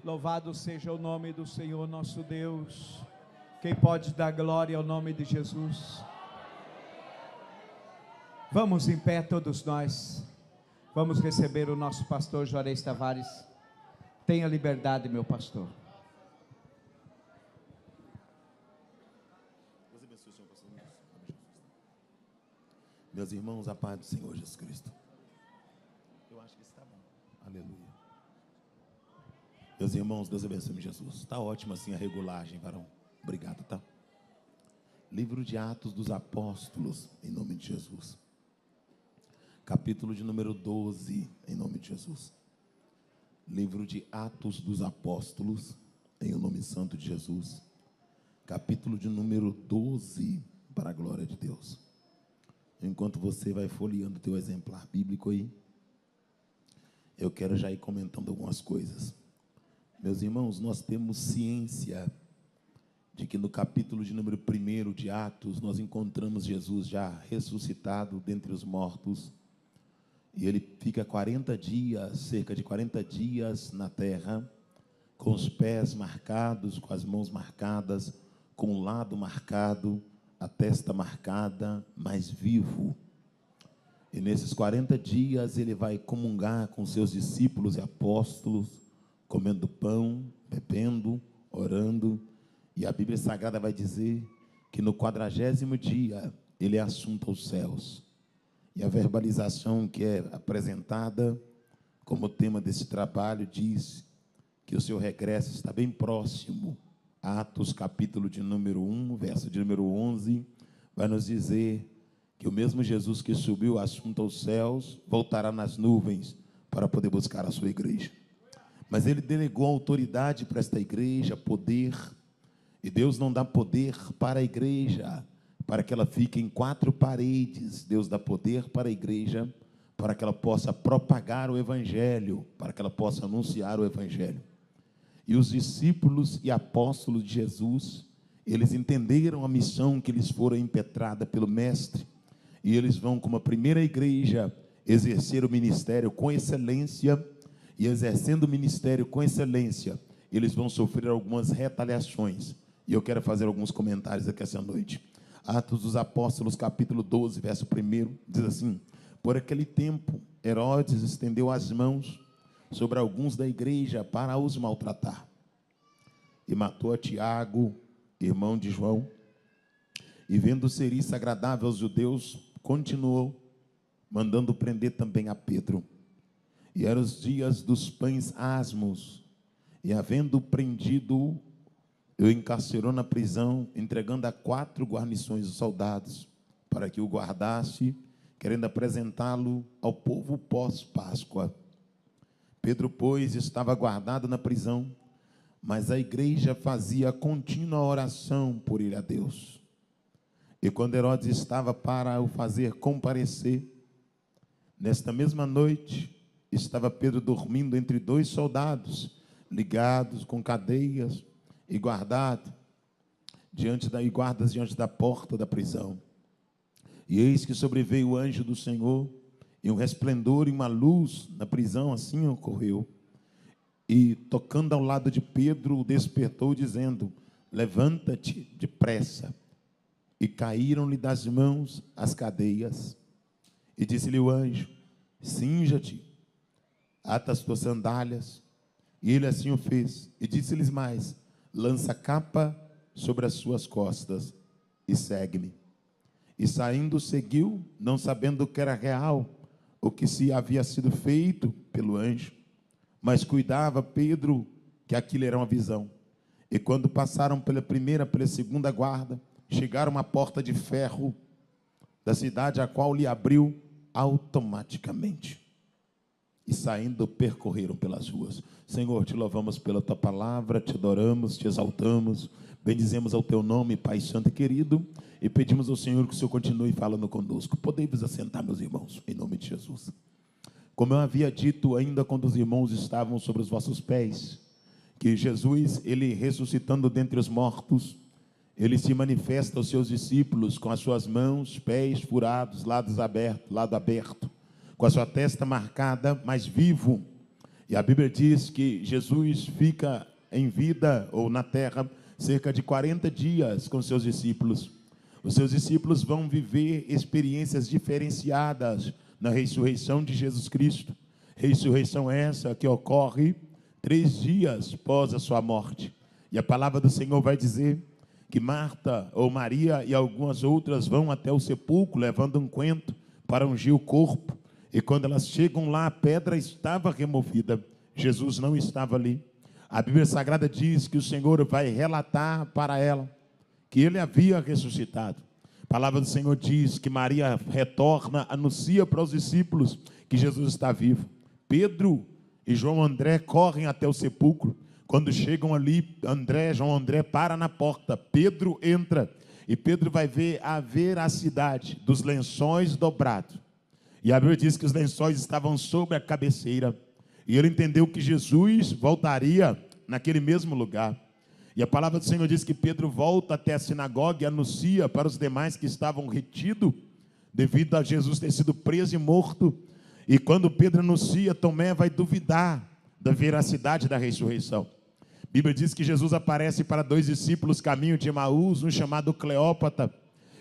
Louvado seja o nome do Senhor nosso Deus. Quem pode dar glória ao nome de Jesus? Vamos em pé todos nós. Vamos receber o nosso pastor Juarez Tavares. Tenha liberdade, meu pastor. Deus abençoe o senhor, pastor. Meus irmãos, a paz do Senhor Jesus Cristo. Eu acho que está bom. Aleluia. Meus irmãos, Deus abençoe Jesus. Está ótimo assim a regulagem, varão. Obrigado, tá? Livro de Atos dos Apóstolos, em nome de Jesus. Capítulo de número 12, em nome de Jesus. Livro de Atos dos Apóstolos, em o nome santo de Jesus. Capítulo de número 12, para a glória de Deus. Enquanto você vai folheando o teu exemplar bíblico aí, eu quero já ir comentando algumas coisas. Meus irmãos, nós temos ciência de que no capítulo de número 1 de Atos, nós encontramos Jesus já ressuscitado dentre os mortos, e ele fica 40 dias, cerca de 40 dias na terra, com os pés marcados, com as mãos marcadas, com o lado marcado, a testa marcada, mas vivo. E nesses 40 dias ele vai comungar com seus discípulos e apóstolos, comendo pão, bebendo, orando. E a Bíblia Sagrada vai dizer que no 40º dia ele é assunto aos céus. E a verbalização que é apresentada como tema desse trabalho diz que o seu regresso está bem próximo. Atos, capítulo de número 1, verso de número 11, vai nos dizer que o mesmo Jesus que subiu assunto aos céus voltará nas nuvens para poder buscar a sua igreja. Mas ele delegou autoridade para esta igreja, poder. E Deus não dá poder para a igreja para que ela fique em 4 paredes. Deus dá poder para a igreja para que ela possa propagar o evangelho, para que ela possa anunciar o evangelho. E os discípulos e apóstolos de Jesus, eles entenderam a missão que lhes fora impetrada pelo mestre, e eles vão, como a primeira igreja, exercer o ministério com excelência. E exercendo o ministério com excelência, eles vão sofrer algumas retaliações. E eu quero fazer alguns comentários aqui essa noite. Atos dos Apóstolos, capítulo 12, verso 1, diz assim: por aquele tempo, Herodes estendeu as mãos sobre alguns da igreja para os maltratar. E matou a Tiago, irmão de João. E vendo ser isso agradável aos judeus, continuou, mandando prender também a Pedro. E eram os dias dos pães asmos, e havendo prendido, o encarcerou na prisão, entregando a 4 guarnições de soldados, para que o guardasse, querendo apresentá-lo ao povo pós-Páscoa. Pedro, pois, estava guardado na prisão, mas a igreja fazia contínua oração por ele a Deus. E quando Herodes estava para o fazer comparecer, nesta mesma noite, estava Pedro dormindo entre 2 soldados, ligados com cadeias e guardas diante da porta da prisão. E eis que sobreveio o anjo do Senhor, e um resplendor e uma luz na prisão, assim ocorreu. E tocando ao lado de Pedro, o despertou, dizendo: levanta-te depressa. E caíram-lhe das mãos as cadeias. E disse-lhe o anjo: cinja-te, ata as tuas sandálias. E ele assim o fez. E disse-lhes mais: lança a capa sobre as suas costas e segue-me. E saindo seguiu, não sabendo que era real o que se havia sido feito pelo anjo, mas cuidava Pedro que aquilo era uma visão. E quando passaram pela primeira, pela segunda guarda, chegaram à porta de ferro da cidade, a qual lhe abriu automaticamente. E saindo, percorreram pelas ruas. Senhor, te louvamos pela tua palavra, te adoramos, te exaltamos, bendizemos ao teu nome, Pai santo e querido, e pedimos ao Senhor que o Senhor continue falando conosco. Podemos assentar, meus irmãos, em nome de Jesus. Como eu havia dito ainda quando os irmãos estavam sobre os vossos pés, que Jesus, ele ressuscitando dentre os mortos, ele se manifesta aos seus discípulos com as suas mãos, pés furados, lado aberto, com a sua testa marcada, mas vivo. E a Bíblia diz que Jesus fica em vida ou na terra cerca de 40 dias com seus discípulos. Os seus discípulos vão viver experiências diferenciadas na ressurreição de Jesus Cristo. Ressurreição essa que ocorre 3 dias após a sua morte. E a palavra do Senhor vai dizer que Marta ou Maria e algumas outras vão até o sepulcro levando um coentro para ungir o corpo. E quando elas chegam lá, a pedra estava removida. Jesus não estava ali. A Bíblia Sagrada diz que o Senhor vai relatar para ela que ele havia ressuscitado. A palavra do Senhor diz que Maria retorna, anuncia para os discípulos que Jesus está vivo. Pedro e João André correm até o sepulcro. Quando chegam ali, João André para na porta. Pedro entra e Pedro vai ver a veracidade dos lençóis dobrados. E a Bíblia diz que os lençóis estavam sobre a cabeceira. E ele entendeu que Jesus voltaria naquele mesmo lugar. E a palavra do Senhor diz que Pedro volta até a sinagoga e anuncia para os demais que estavam retidos, devido a Jesus ter sido preso e morto. E quando Pedro anuncia, Tomé vai duvidar da veracidade da ressurreição. A Bíblia diz que Jesus aparece para 2 discípulos caminho de Emaús, um chamado Cleópatra.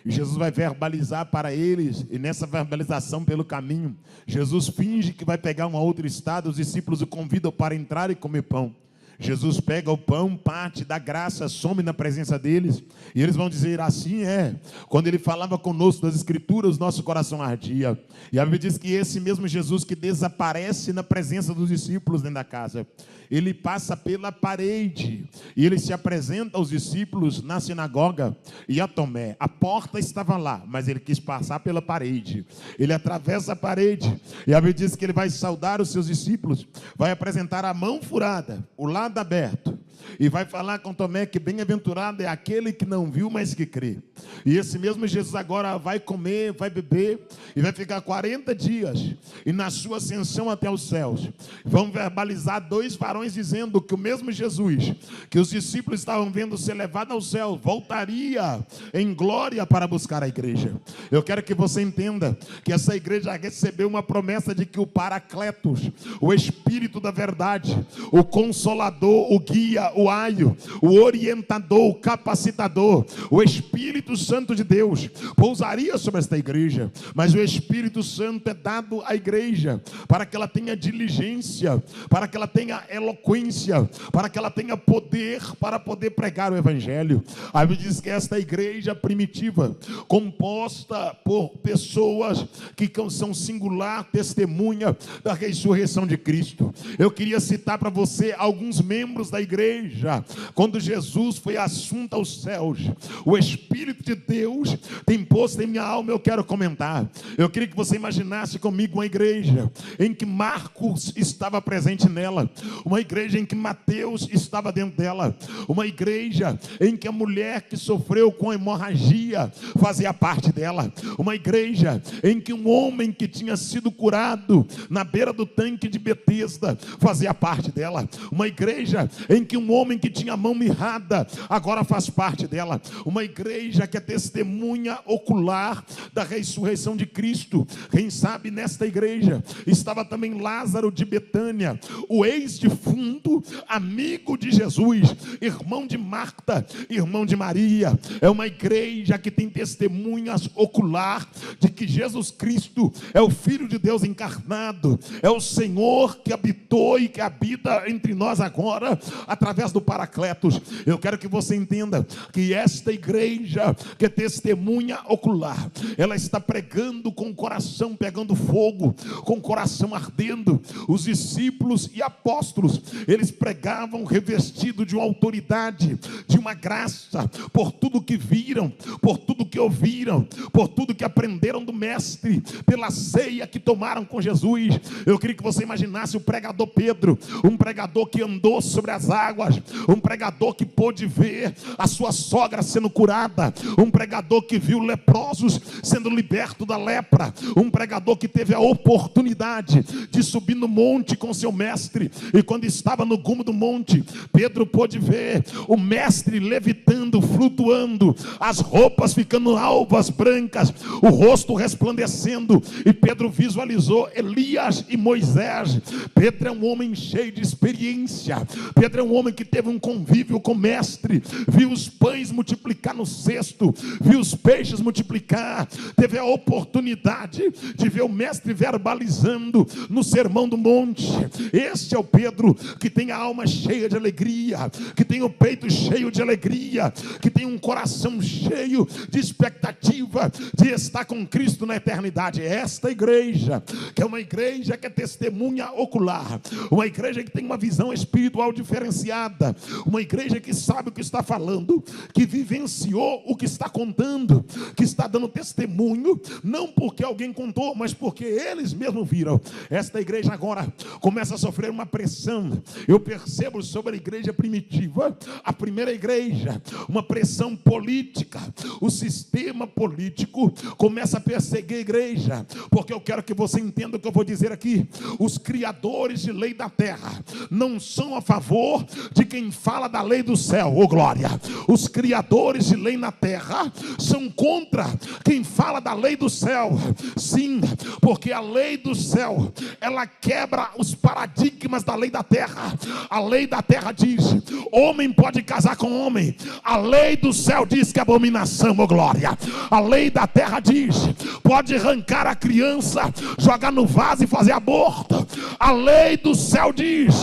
E Jesus vai verbalizar para eles, e nessa verbalização pelo caminho, Jesus finge que vai pegar uma outra estrada, os discípulos o convidam para entrar e comer pão. Jesus pega o pão, parte da graça, some na presença deles, e eles vão dizer, assim é. Quando ele falava conosco das Escrituras, nosso coração ardia. E a Bíblia diz que esse mesmo Jesus que desaparece na presença dos discípulos dentro da casa, ele passa pela parede, e ele se apresenta aos discípulos na sinagoga, e a Tomé, a porta estava lá, mas ele quis passar pela parede, ele atravessa a parede, e a Bíblia diz que ele vai saudar os seus discípulos, vai apresentar a mão furada, o lado aberto, e vai falar com Tomé que bem-aventurado é aquele que não viu, mas que crê. E esse mesmo Jesus agora vai comer, vai beber, e vai ficar 40 dias, e na sua ascensão até os céus, vão verbalizar 2 varões dizendo que o mesmo Jesus, que os discípulos estavam vendo ser levado ao céu, voltaria em glória para buscar a igreja. Eu quero que você entenda que essa igreja recebeu uma promessa de que o Paracletos, o Espírito da verdade, o Consolador, o Guia, o Aio, o Orientador, o Capacitador, o Espírito Santo de Deus pousaria sobre esta igreja. Mas o Espírito Santo é dado à igreja para que ela tenha diligência, para que ela tenha eloquência, para que ela tenha poder para poder pregar o Evangelho. A Bíblia diz que esta igreja primitiva, composta por pessoas que são singular testemunha da ressurreição de Cristo. Eu queria citar para você alguns membros da igreja. Quando Jesus foi assunto aos céus, o Espírito de Deus tem posto em minha alma. Eu quero comentar. Eu queria que você imaginasse comigo uma igreja em que Marcos estava presente nela, uma igreja em que Mateus estava dentro dela, uma igreja em que a mulher que sofreu com hemorragia fazia parte dela, uma igreja em que um homem que tinha sido curado na beira do tanque de Betesda fazia parte dela, uma igreja em que um homem que tinha a mão mirrada agora faz parte dela, uma igreja que é testemunha ocular da ressurreição de Cristo. Quem sabe nesta igreja estava também Lázaro de Betânia, o ex-defunto, amigo de Jesus, irmão de Marta, irmão de Maria. É uma igreja que tem testemunhas ocular de que Jesus Cristo é o Filho de Deus encarnado, é o Senhor que habitou e que habita entre nós agora, através do Paracletos. Eu quero que você entenda que esta igreja, que é testemunha ocular, ela está pregando com o coração pegando fogo, com o coração ardendo. Os discípulos e apóstolos, eles pregavam revestido de uma autoridade, de uma graça, por tudo que viram, por tudo que ouviram, por tudo que aprenderam do mestre, pela ceia que tomaram com Jesus. Eu queria que você imaginasse o pregador Pedro, um pregador que andou sobre as águas, pessoas. Um pregador que pôde ver a sua sogra sendo curada. Um pregador que viu leprosos sendo libertos da lepra. Um pregador que teve a oportunidade de subir no monte com seu mestre. E quando estava no cume do monte, Pedro pôde ver o mestre levitando, flutuando, as roupas ficando alvas, brancas, o rosto resplandecendo. E Pedro visualizou Elias e Moisés. Pedro é um homem cheio de experiência. Pedro é um homem que teve um convívio com o mestre, viu os pães multiplicar no cesto, viu os peixes multiplicar, teve a oportunidade de ver o mestre verbalizando no sermão do monte. Este é o Pedro que tem a alma cheia de alegria, que tem o peito cheio de alegria, que tem um coração cheio de expectativa de estar com Cristo na eternidade. Esta igreja, que é uma igreja que é testemunha ocular, uma igreja que tem uma visão espiritual diferenciada, uma igreja que sabe o que está falando, que vivenciou o que está contando, que está dando testemunho, não porque alguém contou, mas porque eles mesmos viram. Esta igreja agora começa a sofrer uma pressão. Eu percebo sobre a igreja primitiva, a primeira igreja, uma pressão política. O sistema político começa a perseguir a igreja, porque eu quero que você entenda o que eu vou dizer aqui. Os criadores de lei da terra não são a favor de quem fala da lei do céu, ô glória. Os criadores de lei na terra são contra quem fala da lei do céu. Sim, porque a lei do céu, ela quebra os paradigmas da lei da terra. A lei da terra diz: homem pode casar com homem. A lei do céu diz que é abominação, ô glória. A lei da terra diz: pode arrancar a criança, jogar no vaso e fazer aborto. A lei do céu diz: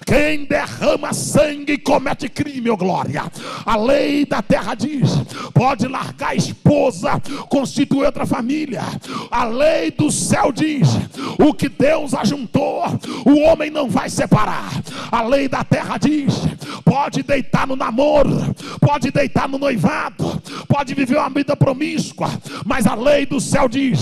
quem derrama sangue comete crime, ô glória. A lei da terra diz: pode largar a esposa, constituir outra família. A lei do céu diz: o que Deus ajuntou, o homem não vai separar. A lei da terra diz: pode deitar no namoro, pode deitar no noivado, pode viver uma vida promíscua, mas a lei do céu diz: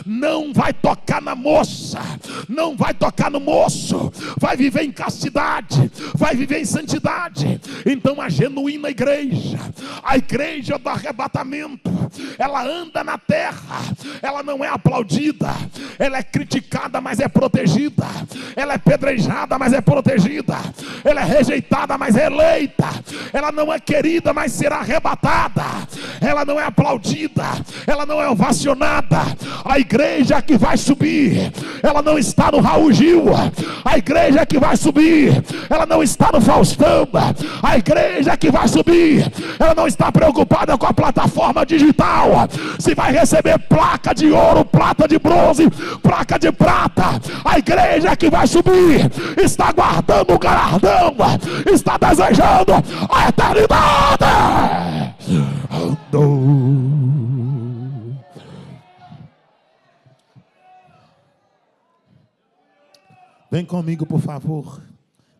não vai tocar na moça, não vai tocar no moço, vai viver em castidade, vai viver em santidade. Então a genuína igreja, a igreja do arrebatamento, ela anda na terra, ela não é aplaudida, ela é criticada, mas é protegida, ela é pedrejada, mas é protegida, ela é rejeitada, mas é eleita, ela não é querida, mas será arrebatada, ela não é aplaudida, ela não é ovacionada. A igreja que vai subir, ela não está no Raul Gil. A igreja que vai subir, ela não está no Faustão. A igreja que vai subir, ela não está preocupada com a plataforma digital, se vai receber placa de ouro, placa de bronze, placa de prata. A igreja que vai subir está guardando o galardão, está desejando a eternidade. Vem comigo, por favor.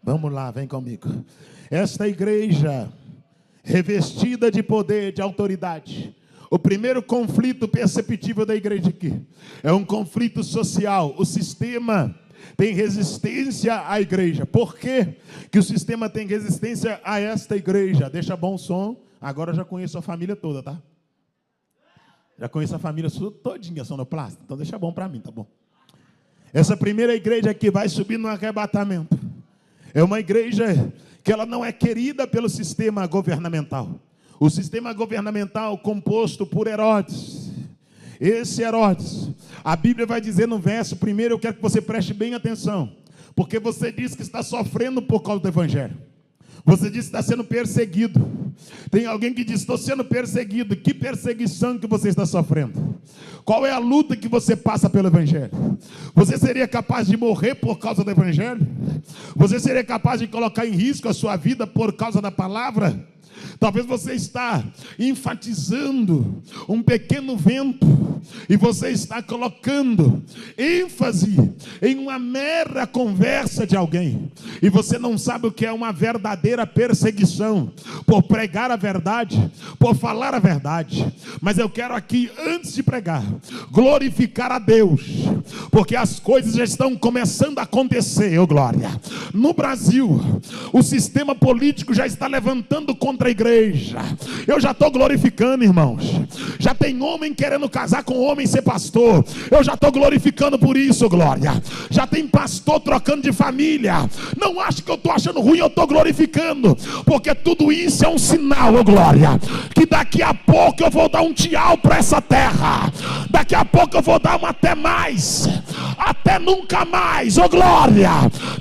Vamos lá, vem comigo. Esta igreja revestida de poder, de autoridade. O primeiro conflito perceptível da igreja aqui é um conflito social. O sistema tem resistência à igreja. Por que que o sistema tem resistência a esta igreja? Deixa bom som. Agora eu já conheço a família toda, tá? Já conheço a família todinha, sonoplasta. Então deixa bom para mim, tá bom? Essa primeira igreja que vai subir no arrebatamento é uma igreja que ela não é querida pelo sistema governamental. O sistema governamental composto por Herodes. Esse Herodes, a Bíblia vai dizer no verso primeiro, eu quero que você preste bem atenção, porque você diz que está sofrendo por causa do evangelho. Você diz que está sendo perseguido. Tem alguém que diz: estou sendo perseguido. Que perseguição que você está sofrendo? Qual é a luta que você passa pelo evangelho? Você seria capaz de morrer por causa do evangelho? Você seria capaz de colocar em risco a sua vida por causa da palavra? Talvez você está enfatizando um pequeno vento e você está colocando ênfase em uma mera conversa de alguém. E você não sabe o que é uma verdadeira perseguição por pregar a verdade, por falar a verdade. Mas eu quero aqui, antes de pregar, glorificar a Deus, porque as coisas já estão começando a acontecer, glória. No Brasil, o sistema político já está levantando contra a igreja. Eu já estou glorificando, irmãos. Já tem homem querendo casar com homem e ser pastor. Eu já estou glorificando por isso, glória. Já tem pastor trocando de família. Não acho que eu estou achando ruim, eu estou glorificando, porque tudo isso é um sinal, glória, que daqui a pouco eu vou dar um tchau para essa terra. Daqui a pouco eu vou dar um até mais, até nunca mais, glória.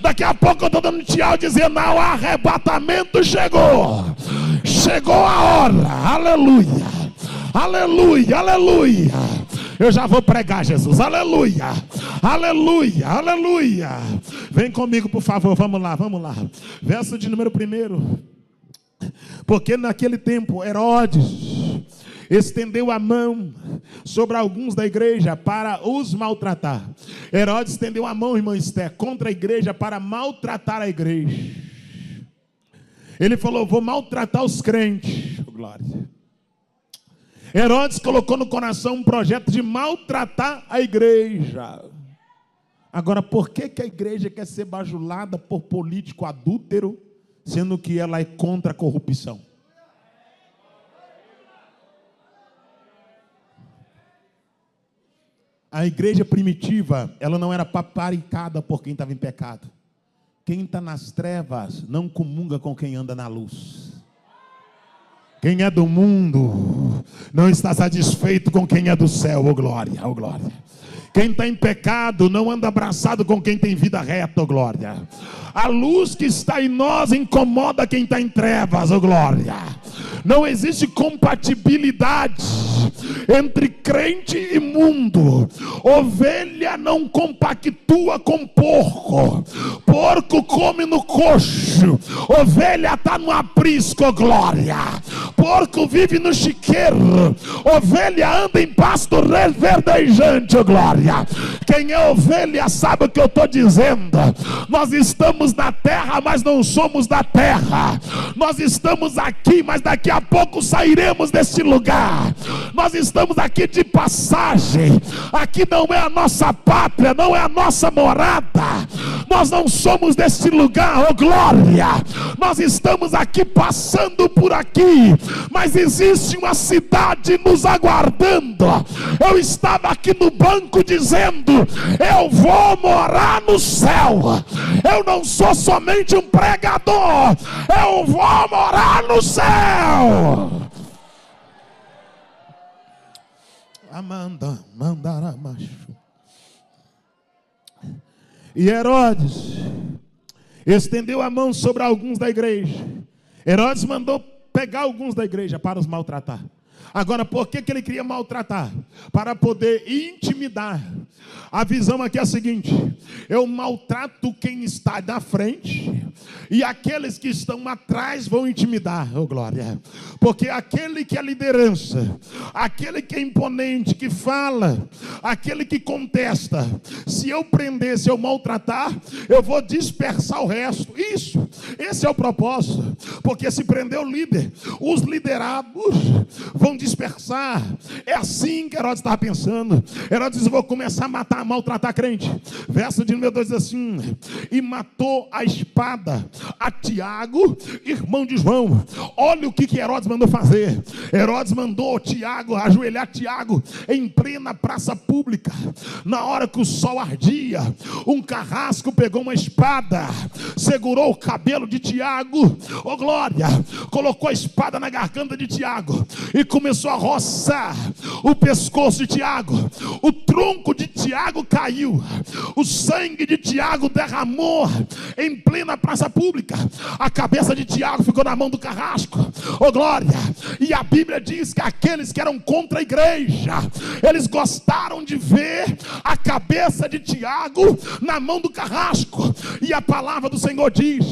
Daqui a pouco eu estou dando tchau, dizendo: não, o arrebatamento chegou. Chegou a hora, aleluia, aleluia, aleluia. Eu já vou pregar, Jesus, aleluia, aleluia, aleluia. Vem comigo, por favor, vamos lá, vamos lá. Verso de número 1. Porque naquele tempo Herodes estendeu a mão sobre alguns da igreja para os maltratar. Herodes estendeu a mão, irmã Esther, contra a igreja para maltratar a igreja. Ele falou: vou maltratar os crentes. Glória. Herodes colocou no coração um projeto de maltratar a igreja. Agora, por que a igreja quer ser bajulada por político adúltero, sendo que ela é contra a corrupção? A igreja primitiva, ela não era paparicada por quem estava em pecado. Quem está nas trevas não comunga com quem anda na luz. Quem é do mundo não está satisfeito com quem é do céu, glória, glória. Quem está em pecado não anda abraçado com quem tem vida reta, glória. A luz que está em nós incomoda quem está em trevas, glória. Não existe compatibilidade entre crente e mundo. Ovelha não compactua com porco. Porco come no coxo. Ovelha está no aprisco, glória. Porco vive no chiqueiro. Ovelha anda em pasto verdejante, glória. Quem é ovelha sabe o que eu estou dizendo. Nós estamos na terra, mas não somos da terra. Nós estamos aqui, mas daqui a pouco sairemos desse lugar. Nós estamos aqui de passagem. Aqui não é a nossa pátria, não é a nossa morada. Nós não somos desse lugar, glória. Nós estamos aqui passando por aqui, mas existe uma cidade nos aguardando. Eu estava aqui no banco dizendo: eu vou morar no céu. Eu não sou somente um pregador, eu vou morar no céu. Amanda, mandará macho. E Herodes estendeu a mão sobre alguns da igreja. Herodes mandou pegar alguns da igreja para os maltratar. Agora, por que ele queria maltratar? Para poder intimidar. A visão aqui é a seguinte: eu maltrato quem está na frente, e aqueles que estão atrás vão intimidar, glória. Porque aquele que é liderança, aquele que é imponente, que fala, aquele que contesta, se eu prender, se eu maltratar, eu vou dispersar o resto. Esse é o propósito. Porque se prender o líder, os liderados vão dispersar. É assim que Herodes estava pensando. Herodes disse: eu vou começar a maltratar crente. Verso de número 2 diz assim: e matou a espada a Tiago, irmão de João. Olha o que Herodes mandou fazer. Herodes mandou Tiago ajoelhar Tiago em plena praça pública. Na hora que o sol ardia, um carrasco pegou uma espada, segurou o cabelo de Tiago, glória, colocou a espada na garganta de Tiago e começou a roçar o pescoço de Tiago. O tronco de Tiago caiu. O sangue de Tiago derramou em plena praça pública. A cabeça de Tiago ficou na mão do carrasco. Oh glória! E a Bíblia diz que aqueles que eram contra a igreja, eles gostaram de ver a cabeça de Tiago na mão do carrasco. E a palavra do Senhor diz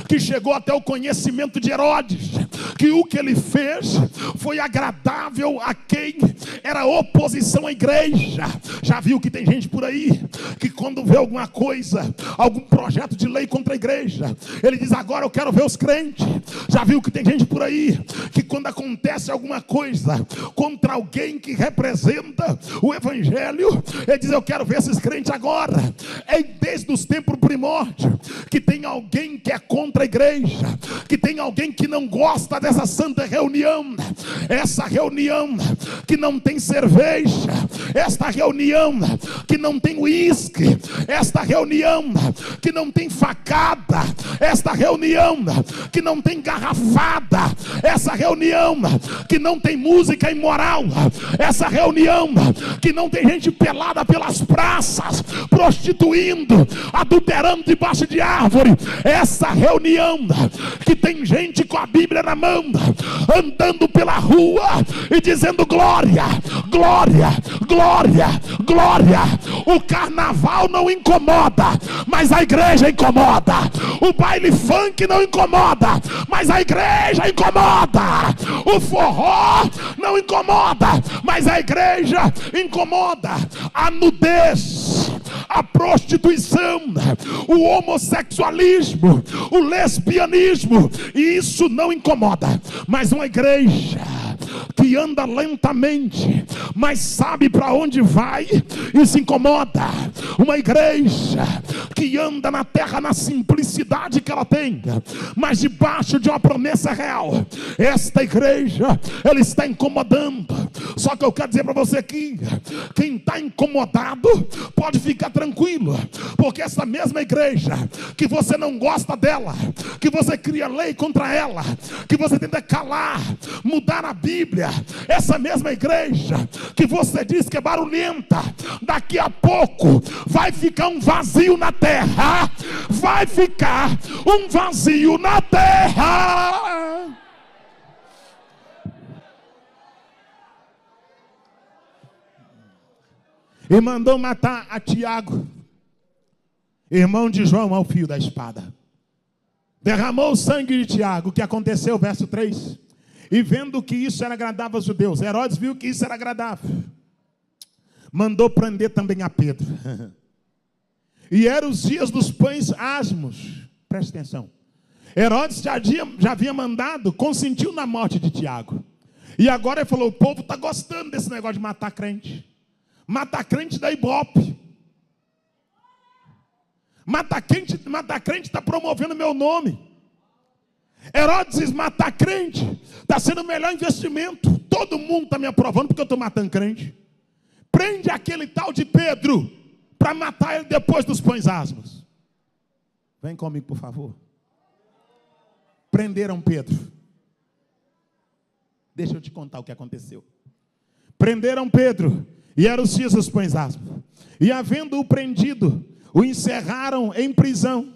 que chegou até o conhecimento de Herodes, que o que ele fez foi agradável a quem era oposição à igreja. Já viu que tem gente por aí que quando vê alguma coisa, algum projeto de lei contra a igreja, ele diz: agora eu quero ver os crentes. Já viu que tem gente por aí que quando acontece alguma coisa contra alguém que representa o evangelho, ele diz: eu quero ver esses crentes agora. É desde os tempos primórdios que tem alguém que é contra a igreja, que tem alguém que não gosta dessa santa reunião, essa reunião que não tem cerveja, esta reunião que não tem uísque, esta reunião que não tem facada, esta reunião que não tem garrafada, essa reunião que não tem música imoral, essa reunião que não tem gente pelada pelas praças, prostituindo, adulterando debaixo de árvore, essa reunião que tem gente com a Bíblia na mão, andando pela rua e dizendo glória, glória, glória, glória. O carnaval não incomoda, mas a igreja incomoda. O baile funk não incomoda, mas a igreja incomoda. O forró não incomoda, mas a igreja incomoda. A nudez, a prostituição, o homossexualismo, o lesbianismo, isso não incomoda. Mas uma igreja que anda lentamente, mas sabe para onde vai, isso incomoda. Uma igreja que anda na terra na simplicidade que ela tem, mas debaixo de uma promessa real, esta igreja, ela está incomodando. Só que eu quero dizer para você aqui, quem está incomodado pode ficar tranquilo, porque essa mesma igreja que você não gosta dela, que você cria lei contra ela, que você tenta calar, mudar a Bíblia, essa mesma igreja que você diz que é barulhenta, daqui a pouco vai ficar um vazio na terra, vai ficar um vazio na terra. E mandou matar a Tiago, irmão de João, ao fio da espada. Derramou o sangue de Tiago. O que aconteceu? Verso 3. E vendo que isso era agradável aos judeus, Herodes viu que isso era agradável, mandou prender também a Pedro. E eram os dias dos pães asmos. Preste atenção. Herodes já havia mandado, consentiu na morte de Tiago. E agora ele falou: o povo está gostando desse negócio de matar crente. Matar crente dá ibope. Matar crente está promovendo meu nome. Herodes diz: matar crente está sendo o melhor investimento. Todo mundo está me aprovando porque eu estou matando crente. Prende aquele tal de Pedro para matar ele depois dos pães asmos. Vem comigo, por favor. Prenderam Pedro. Deixa eu te contar o que aconteceu. Prenderam Pedro, e eram os dias dos pães asmos. E havendo-o prendido, o encerraram em prisão,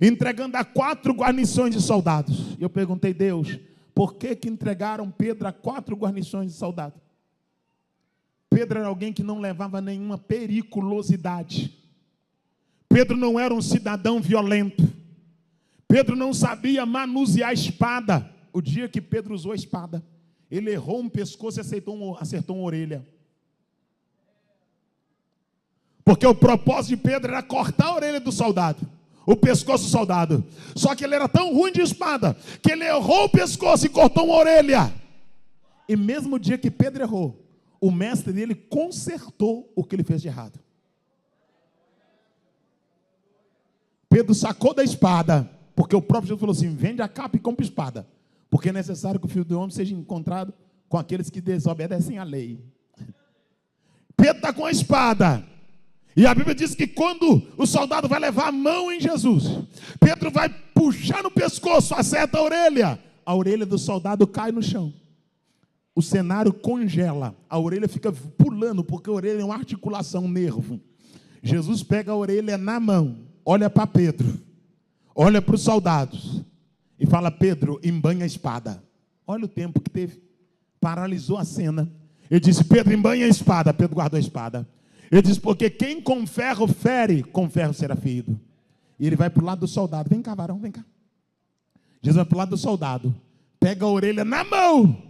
entregando a 4 guarnições de soldados. Eu perguntei: Deus, por que entregaram Pedro a 4 guarnições de soldados? Pedro era alguém que não levava nenhuma periculosidade. Pedro não era um cidadão violento. Pedro não sabia manusear a espada. O dia que Pedro usou a espada, ele errou um pescoço e acertou uma orelha. Porque o propósito de Pedro era cortar a orelha do soldado, o pescoço do soldado. Só que ele era tão ruim de espada que ele errou o pescoço e cortou uma orelha. E mesmo no dia que Pedro errou, o mestre dele consertou o que ele fez de errado. Pedro sacou da espada, porque o próprio Jesus falou assim: vende a capa e compra espada, porque é necessário que o Filho do Homem seja encontrado com aqueles que desobedecem à lei. Pedro está com a espada. E a Bíblia diz que quando o soldado vai levar a mão em Jesus, Pedro vai puxar no pescoço, acerta a orelha do soldado cai no chão. o cenário congela, a orelha fica pulando, porque a orelha é uma articulação, um nervo. Jesus pega a orelha na mão, olha para Pedro, olha para os soldados e fala: Pedro, embanha a espada. Olha o tempo que teve, paralisou a cena. Ele disse: Pedro, embanha a espada. Pedro guardou a espada. Ele disse: porque quem com ferro fere, com ferro será ferido. E ele vai para o lado do soldado: vem cá, varão, vem cá. Jesus vai para o lado do soldado, pega a orelha na mão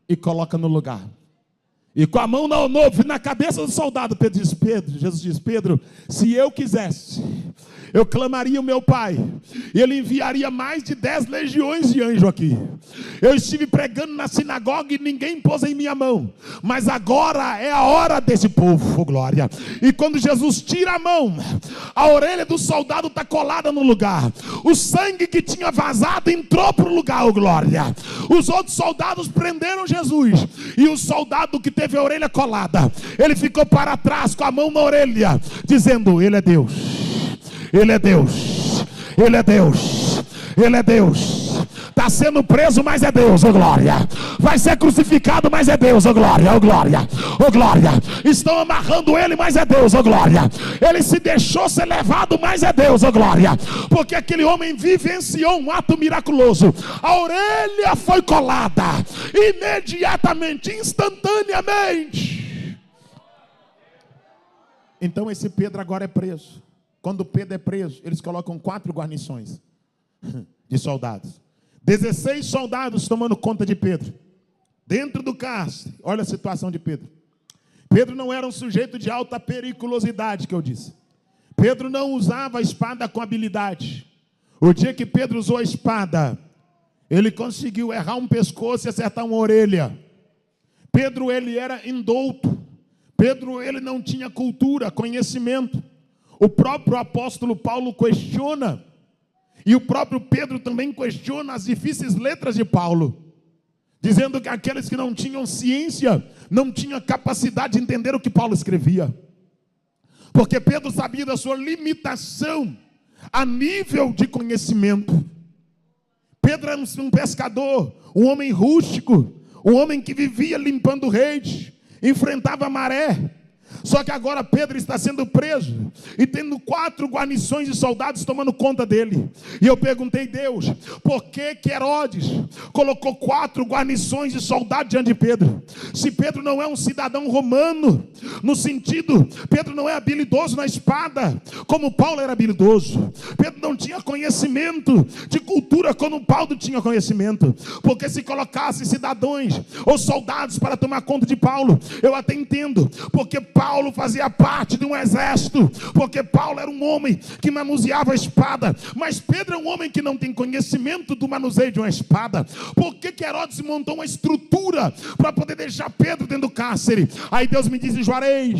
e coloca no lugar. E com a mão na cabeça do soldado, Jesus diz: Pedro, se eu quisesse, eu clamaria o meu Pai, e Ele enviaria mais de 10 legiões de anjos aqui. Eu estive pregando na sinagoga e ninguém pôs em minha mão, mas agora é a hora desse povo, oh glória. E quando Jesus tira a mão, a orelha do soldado está colada no lugar. O sangue que tinha vazado entrou para o lugar, oh glória. Os outros soldados prenderam Jesus, e o soldado que teve a orelha colada, ele ficou para trás com a mão na orelha, dizendo: Ele é Deus, Ele é Deus, Ele é Deus, Ele é Deus. Está sendo preso, mas é Deus, oh glória. Vai ser crucificado, mas é Deus, oh glória, oh glória, oh glória. Estão amarrando ele, mas é Deus, oh glória. Ele se deixou ser levado, mas é Deus, oh glória. Porque aquele homem vivenciou um ato miraculoso. A orelha foi colada, imediatamente, instantaneamente. Então esse Pedro agora é preso. Quando Pedro é preso, eles colocam 4 guarnições de soldados. 16 soldados tomando conta de Pedro. Dentro do cárcere, olha a situação de Pedro. Pedro não era um sujeito de alta periculosidade, que eu disse. Pedro não usava a espada com habilidade. O dia que Pedro usou a espada, ele conseguiu errar um pescoço e acertar uma orelha. Pedro, ele era indouto. Pedro, ele não tinha cultura, conhecimento. O próprio apóstolo Paulo questiona, e o próprio Pedro também questiona as difíceis letras de Paulo, dizendo que aqueles que não tinham ciência, não tinham capacidade de entender o que Paulo escrevia, porque Pedro sabia da sua limitação a nível de conhecimento. Pedro era um pescador, um homem rústico, um homem que vivia limpando rede, enfrentava a maré. Só que agora Pedro está sendo preso e tendo 4 guarnições de soldados tomando conta dele. E eu perguntei: Deus, por que Herodes colocou 4 guarnições de soldados diante de Pedro? Se Pedro não é um cidadão romano, no sentido, Pedro não é habilidoso na espada como Paulo era habilidoso. Pedro não tinha conhecimento de cultura como Paulo tinha conhecimento. Porque se colocasse cidadãos ou soldados para tomar conta de Paulo, eu até entendo, porque Paulo fazia parte de um exército, porque Paulo era um homem que manuseava a espada, mas Pedro é um homem que não tem conhecimento do manuseio de uma espada. Por que Herodes montou uma estrutura para poder deixar Pedro dentro do cárcere? Aí Deus me disse: Juarez,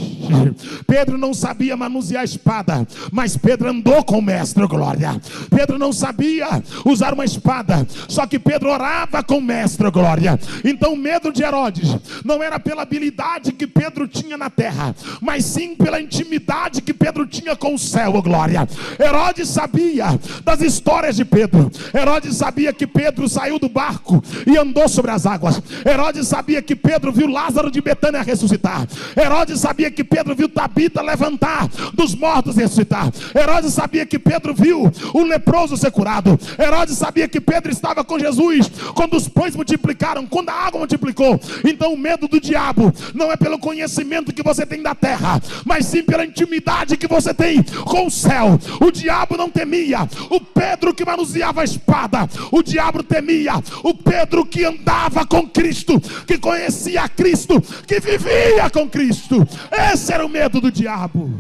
Pedro não sabia manusear a espada, mas Pedro andou com o mestre, glória. Pedro não sabia usar uma espada, só que Pedro orava com o mestre, glória. Então o medo de Herodes não era pela habilidade que Pedro tinha na terra, mas sim pela intimidade que Pedro tinha com o céu, oh glória. Herodes sabia das histórias de Pedro. Herodes sabia que Pedro saiu do barco e andou sobre as águas. Herodes sabia que Pedro viu Lázaro de Betânia ressuscitar. Herodes sabia que Pedro viu Tabita levantar dos mortos e ressuscitar. Herodes sabia que Pedro viu o leproso ser curado. Herodes sabia que Pedro estava com Jesus quando os pães multiplicaram, quando a água multiplicou. Então o medo do diabo não é pelo conhecimento que você tem da terra, mas sim pela intimidade que você tem com o céu. O diabo não temia o Pedro que manuseava a espada, o diabo temia o Pedro que andava com Cristo, que conhecia Cristo, que vivia com Cristo. Esse era o medo do diabo.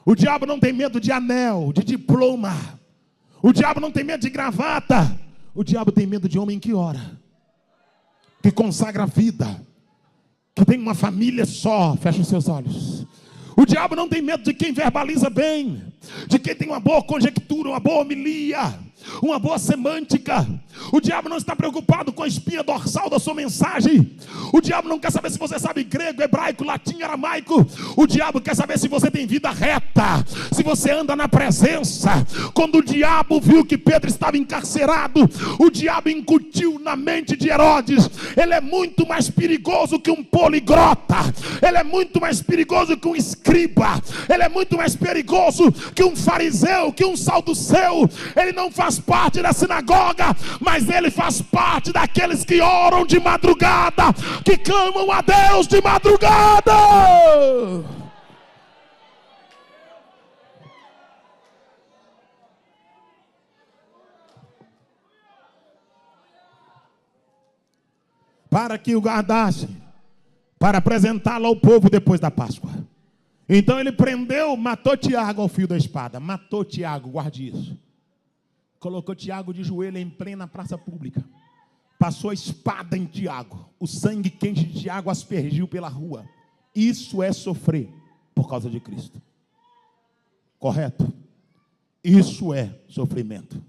O diabo não tem medo de anel, de diploma. O diabo não tem medo de gravata. O diabo tem medo de homem que ora, que consagra a vida, que tem uma família só. Fecha os seus olhos. O diabo não tem medo de quem verbaliza bem, de quem tem uma boa conjectura, uma boa homilia. uma boa semântica. O diabo não está preocupado com a espinha dorsal da sua mensagem. O diabo não quer saber se você sabe grego, hebraico, latim, aramaico. O diabo quer saber se você tem vida reta, se você anda na presença. Quando o diabo viu que Pedro estava encarcerado, o diabo incutiu na mente de Herodes: ele é muito mais perigoso que um poliglota, ele é muito mais perigoso que um escriba, ele é muito mais perigoso que um fariseu, que um saduceu. Ele não faz parte da sinagoga, mas ele faz parte daqueles que oram de madrugada, que clamam a Deus de madrugada. Para que o guardasse, para apresentá-lo ao povo depois da Páscoa. Então ele prendeu, matou Tiago ao fio da espada. Matou Tiago, guarde isso. Colocou Tiago de joelho em plena praça pública. Passou a espada em Tiago. O sangue quente de Tiago aspergiu pela rua. Isso é sofrer por causa de Cristo. Correto? Isso é sofrimento.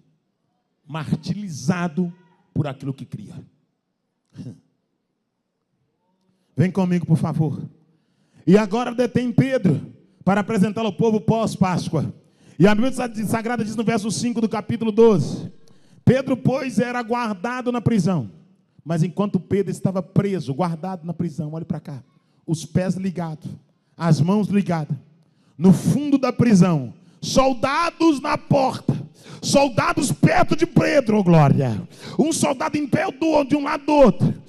Martirizado por aquilo que cria. Vem comigo, por favor. E agora detém Pedro para apresentá-lo ao povo pós-Páscoa. E a Bíblia Sagrada diz no verso 5 do capítulo 12: Pedro, pois, era guardado na prisão. Mas enquanto Pedro estava preso, guardado na prisão, olhe para cá, os pés ligados, as mãos ligadas, no fundo da prisão, soldados na porta, soldados perto de Pedro, oh glória, um soldado em pé de um lado do outro,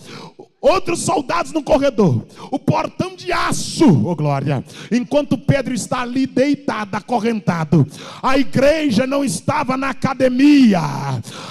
outros soldados no corredor, o portão de aço, oh glória, enquanto Pedro está ali deitado, acorrentado. A igreja não estava na academia,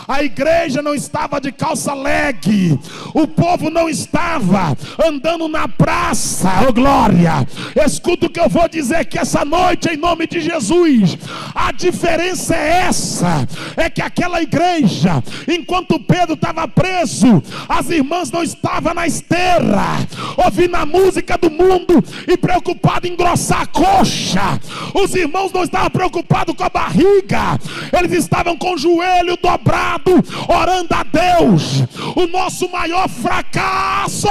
a igreja não estava de calça leg, o povo não estava andando na praça, oh glória. Escuta o que eu vou dizer que essa noite, em nome de Jesus. A diferença é essa, é que aquela igreja, enquanto Pedro estava preso, as irmãs não estavam na esteira, ouvindo a música do mundo e preocupado em engrossar a coxa. Os irmãos não estavam preocupados com a barriga, eles estavam com o joelho dobrado, orando a Deus. O nosso maior fracasso,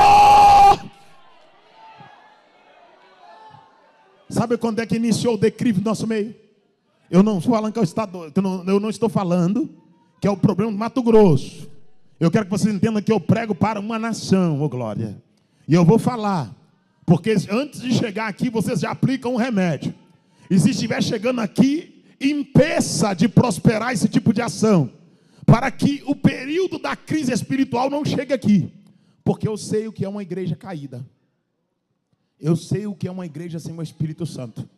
sabe quando é que iniciou o declive no nosso meio? Eu não estou falando que eu não estou falando que é o problema do Mato Grosso. Eu quero que vocês entendam que eu prego para uma nação, ô glória. E eu vou falar, porque antes de chegar aqui, vocês já aplicam um remédio. E se estiver chegando aqui, impeça de prosperar esse tipo de ação, para que o período da crise espiritual não chegue aqui. Porque eu sei o que é uma igreja caída. Eu sei o que é uma igreja sem o Espírito Santo.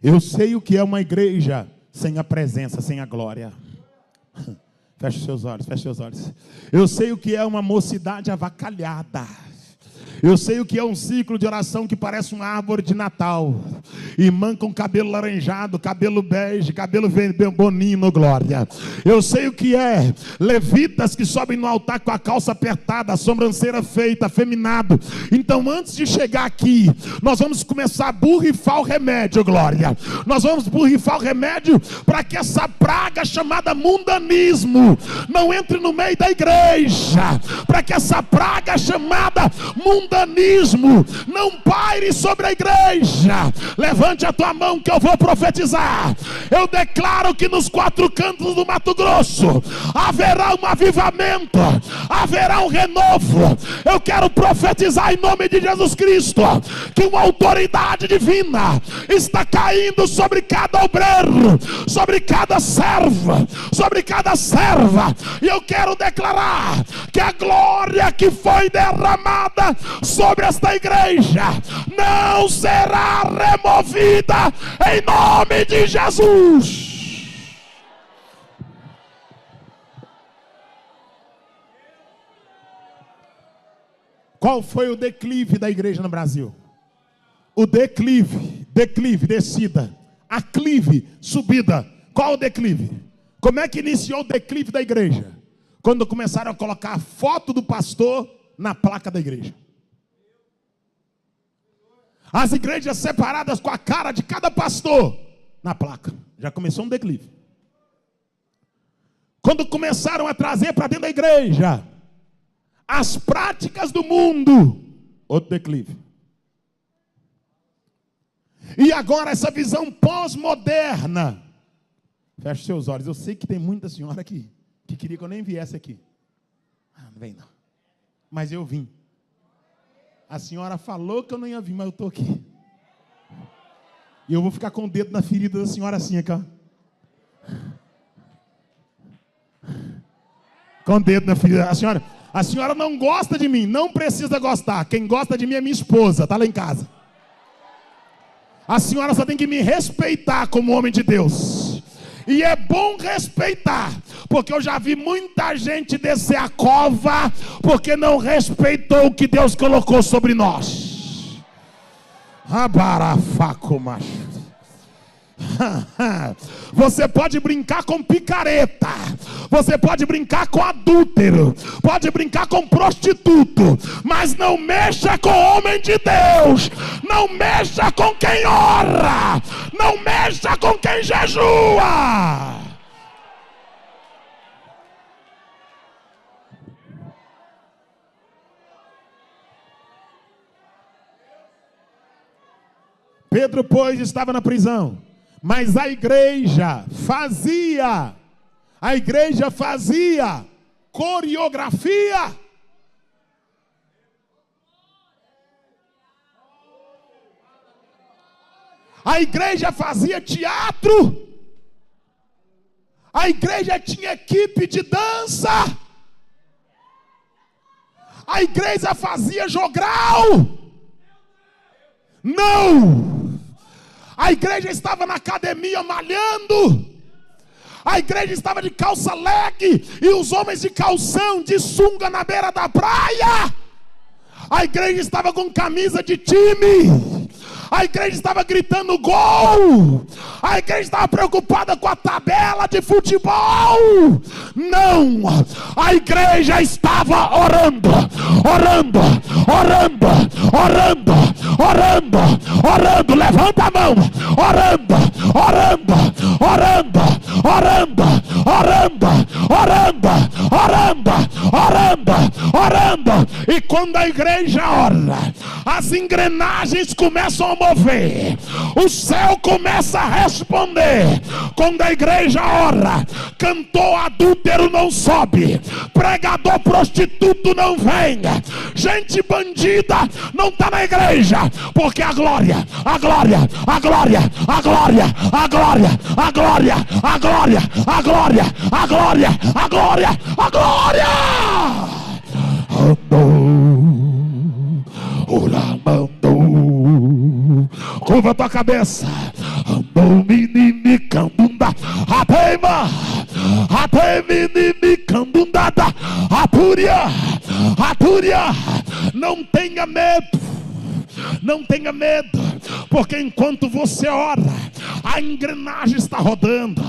Eu sei o que é uma igreja sem a presença, sem a glória. Feche seus olhos, feche seus olhos. Eu sei o que é uma mocidade avacalhada. Eu sei o que é um ciclo de oração que parece uma árvore de Natal. Irmã com cabelo laranjado, cabelo bege, cabelo bonino, glória. Eu sei o que é levitas que sobem no altar com a calça apertada, a sobrancelha feita, afeminado. Então, antes de chegar aqui, nós vamos começar a borrifar o remédio, glória. Nós vamos borrifar o remédio para que essa praga chamada mundanismo não entre no meio da igreja. Para que essa praga chamada mundanismo não paire sobre a igreja. Levante a tua mão que eu vou profetizar. Eu declaro que nos 4 cantos do Mato Grosso haverá um avivamento, haverá um renovo. Eu quero profetizar em nome de Jesus Cristo que uma autoridade divina está caindo sobre cada obreiro, sobre cada servo, sobre cada serva. E eu quero declarar que a glória que foi derramada sobre esta igreja não será removida em nome de Jesus. Qual foi o declive da igreja no Brasil? O declive, descida. Aclive, subida. Qual o declive? Como é que iniciou o declive da igreja? Quando começaram a colocar a foto do pastor na placa da igreja. As igrejas separadas com a cara de cada pastor na placa. Já começou um declive. quando começaram a trazer para dentro da igreja as práticas do mundo, outro declive. E agora essa visão pós-moderna. Feche seus olhos. Eu sei que tem muita senhora aqui que queria que eu nem viesse aqui. Não vem não. Mas eu vim. A senhora falou que eu não ia vir, mas eu estou aqui. E eu vou ficar com o dedo na ferida da senhora assim, aqui, ó. Com o dedo na ferida. A senhora não gosta de mim, não precisa gostar. Quem gosta de mim é minha esposa, está lá em casa. A senhora só tem que me respeitar como homem de Deus. E é bom respeitar, porque eu já vi muita gente descer a cova, porque não respeitou o que Deus colocou sobre nós. Abarafaco, macho. Você pode brincar com picareta, você pode brincar com adúltero, pode brincar com prostituto, mas não mexa com o homem de Deus, não mexa com quem ora, não mexa com quem jejua. Pedro, pois, estava na prisão, mas a igreja fazia coreografia. A igreja fazia teatro. A igreja tinha equipe de dança. A igreja fazia jogral. Não! A igreja estava na academia malhando. A igreja estava de calça leg e os homens de calção, de sunga na beira da praia. A igreja estava com camisa de time. A igreja estava gritando gol. A igreja estava preocupada com a tabela de futebol. Não, a igreja estava orando. Levanta a mão. Orando. E quando a igreja ora, as engrenagens começam a mover, o céu começa a responder. Quando a igreja ora, cantor adúltero não sobe, pregador prostituto não vem, gente bandida não está na igreja, porque a glória curva a tua cabeça. Andou menini candunda, até menini candundada, atúria. Não tenha medo, porque enquanto você ora, a engrenagem está rodando.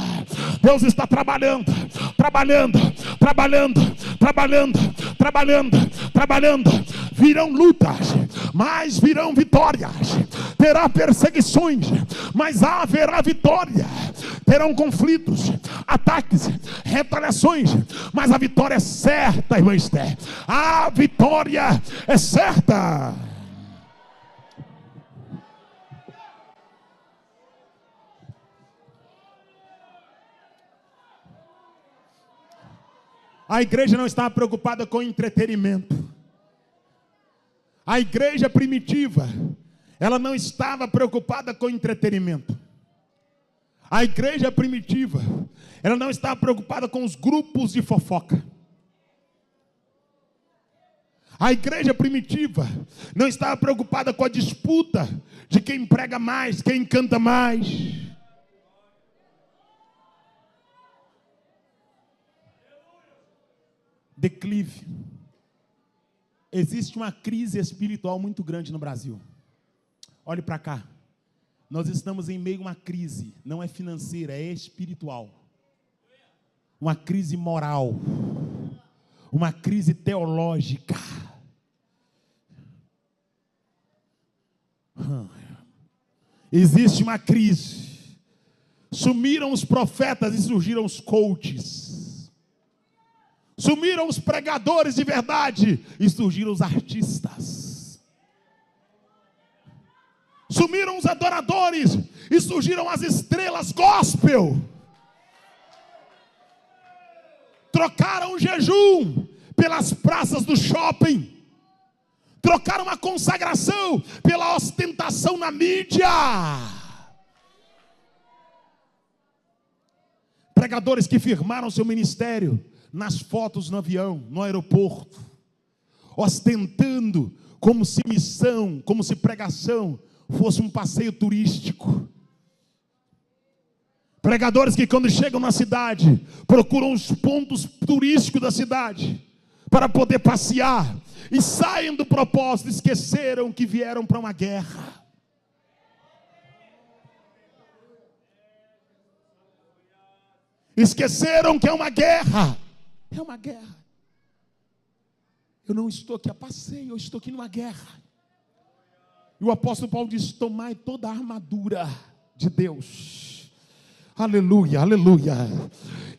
Deus está trabalhando. Virão lutas, mas virão vitórias. Terá perseguições, mas haverá vitória. Terão conflitos, ataques, retaliações, mas a vitória é certa, irmã Esther. A vitória é certa. A igreja não estava preocupada com entretenimento. A igreja primitiva, ela não estava preocupada com entretenimento. A igreja primitiva, ela não estava preocupada com os grupos de fofoca. A igreja primitiva não estava preocupada com a disputa de quem prega mais, quem canta mais. Declive. Existe uma crise espiritual muito grande no Brasil. Olhe para cá. Nós estamos em meio a uma crise, não é financeira, é espiritual. Uma crise moral. Uma crise teológica. Existe uma crise. Sumiram os profetas e surgiram os coaches. Sumiram os pregadores de verdade e surgiram os artistas. Sumiram os adoradores e surgiram as estrelas gospel. Trocaram o jejum pelas praças do shopping. Trocaram a consagração pela ostentação na mídia. Pregadores que firmaram seu ministério nas fotos no avião, no aeroporto, ostentando como se missão, como se pregação fosse um passeio turístico. Pregadores que quando chegam na cidade, procuram os pontos turísticos da cidade, para poder passear, e saem do propósito, esqueceram que vieram para uma guerra. Esqueceram que é uma guerra. É uma guerra. Eu não estou aqui a passeio, eu estou aqui numa guerra. E o apóstolo Paulo diz: tomai toda a armadura de Deus. Aleluia, aleluia.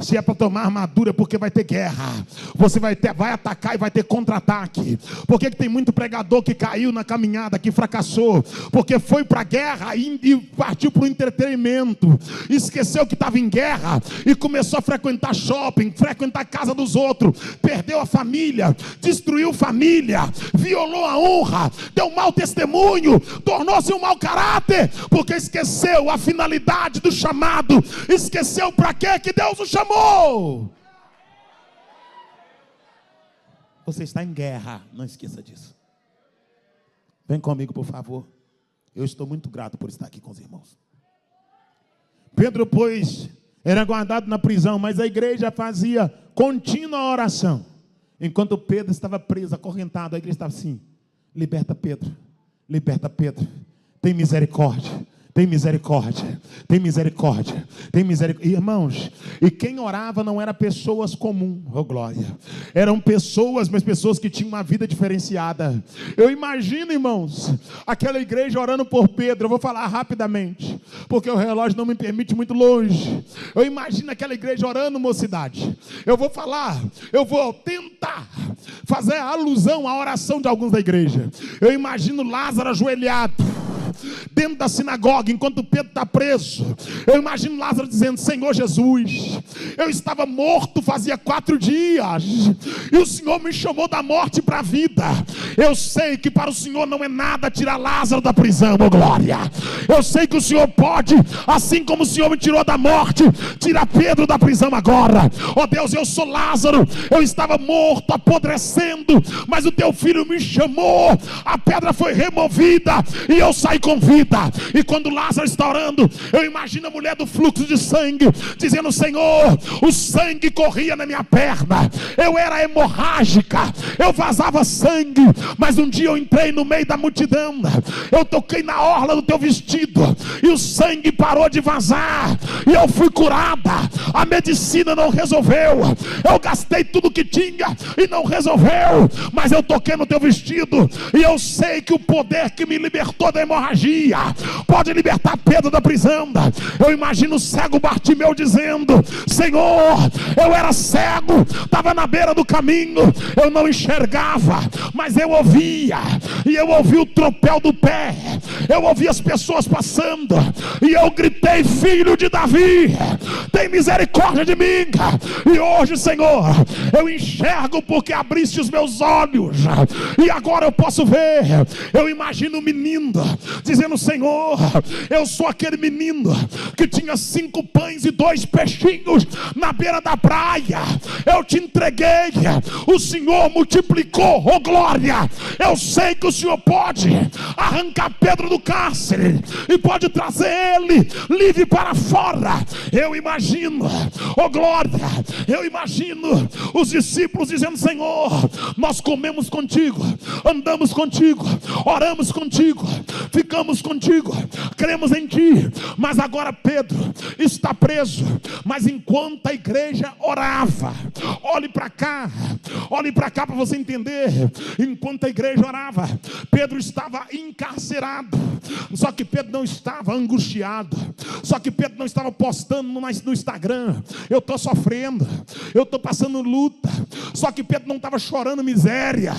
Se é para tomar armadura, porque vai ter guerra. Você vai atacar e vai ter contra-ataque. Por que tem muito pregador que caiu na caminhada, que fracassou? Porque foi para a guerra e partiu para o entretenimento. Esqueceu que estava em guerra e começou a frequentar shopping, frequentar a casa dos outros. Perdeu a família, destruiu família, violou a honra, deu mau testemunho, tornou-se um mau caráter, porque esqueceu a finalidade do chamado. Esqueceu para que Deus o chamou. Você está em guerra, não esqueça disso. Vem comigo, por favor. Eu estou muito grato por estar aqui com os irmãos. Pedro, pois, era guardado na prisão, mas a igreja fazia contínua oração. Enquanto Pedro estava preso, acorrentado, a igreja estava assim: liberta Pedro, tem misericórdia. Tem misericórdia, tem misericórdia, tem misericórdia. Irmãos, e quem orava não eram pessoas comuns, oh glória. Eram pessoas, mas pessoas que tinham uma vida diferenciada. Eu imagino, irmãos, aquela igreja orando por Pedro. Eu vou falar rapidamente, porque o relógio não me permite muito longe. Eu imagino aquela igreja orando, mocidade. Eu vou tentar fazer alusão à oração de alguns da igreja. Eu imagino Lázaro ajoelhado dentro da sinagoga, enquanto Pedro está preso. Eu imagino Lázaro dizendo: Senhor Jesus, eu estava morto fazia 4 dias, e o Senhor me chamou da morte para a vida. Eu sei que para o Senhor não é nada tirar Lázaro da prisão, oh glória. Eu sei que o Senhor pode, assim como o Senhor me tirou da morte, tirar Pedro da prisão agora. Oh Deus, eu sou Lázaro, eu estava morto, apodrecendo, mas o teu filho me chamou, a pedra foi removida e eu saí com vida. E quando Lázaro está orando, eu imagino a mulher do fluxo de sangue dizendo: Senhor, o sangue corria na minha perna, eu era hemorrágica, eu vazava sangue, mas um dia eu entrei no meio da multidão, eu toquei na orla do teu vestido e o sangue parou de vazar e eu fui curada. A medicina não resolveu, eu gastei tudo que tinha e não resolveu, mas eu toquei no teu vestido e eu sei que o poder que me libertou da hemorragia pode libertar Pedro da prisão. Eu imagino o cego Bartimeu dizendo: Senhor, eu era cego, estava na beira do caminho, eu não enxergava, mas eu ouvia, e eu ouvi o tropel do pé, eu ouvi as pessoas passando, e eu gritei: filho de Davi, tem misericórdia de mim. E hoje, Senhor, eu enxergo porque abriste os meus olhos, e agora eu posso ver. Eu imagino o menino dizendo: Senhor, eu sou aquele menino que tinha 5 pães e 2 peixinhos na beira da praia, eu te entreguei, o Senhor multiplicou, oh glória. Eu sei que o Senhor pode arrancar Pedro do cárcere e pode trazer ele livre para fora. Eu imagino, oh glória, eu imagino os discípulos dizendo: Senhor, nós comemos contigo, andamos contigo, oramos contigo, ficamos contigo, cremos em ti, mas agora Pedro está preso. Mas enquanto a igreja orava, olhe para cá para você entender. Enquanto a igreja orava, Pedro estava encarcerado, só que Pedro não estava angustiado, só que Pedro não estava postando no Instagram: eu estou sofrendo, eu estou passando luta. Só que Pedro não estava chorando miséria.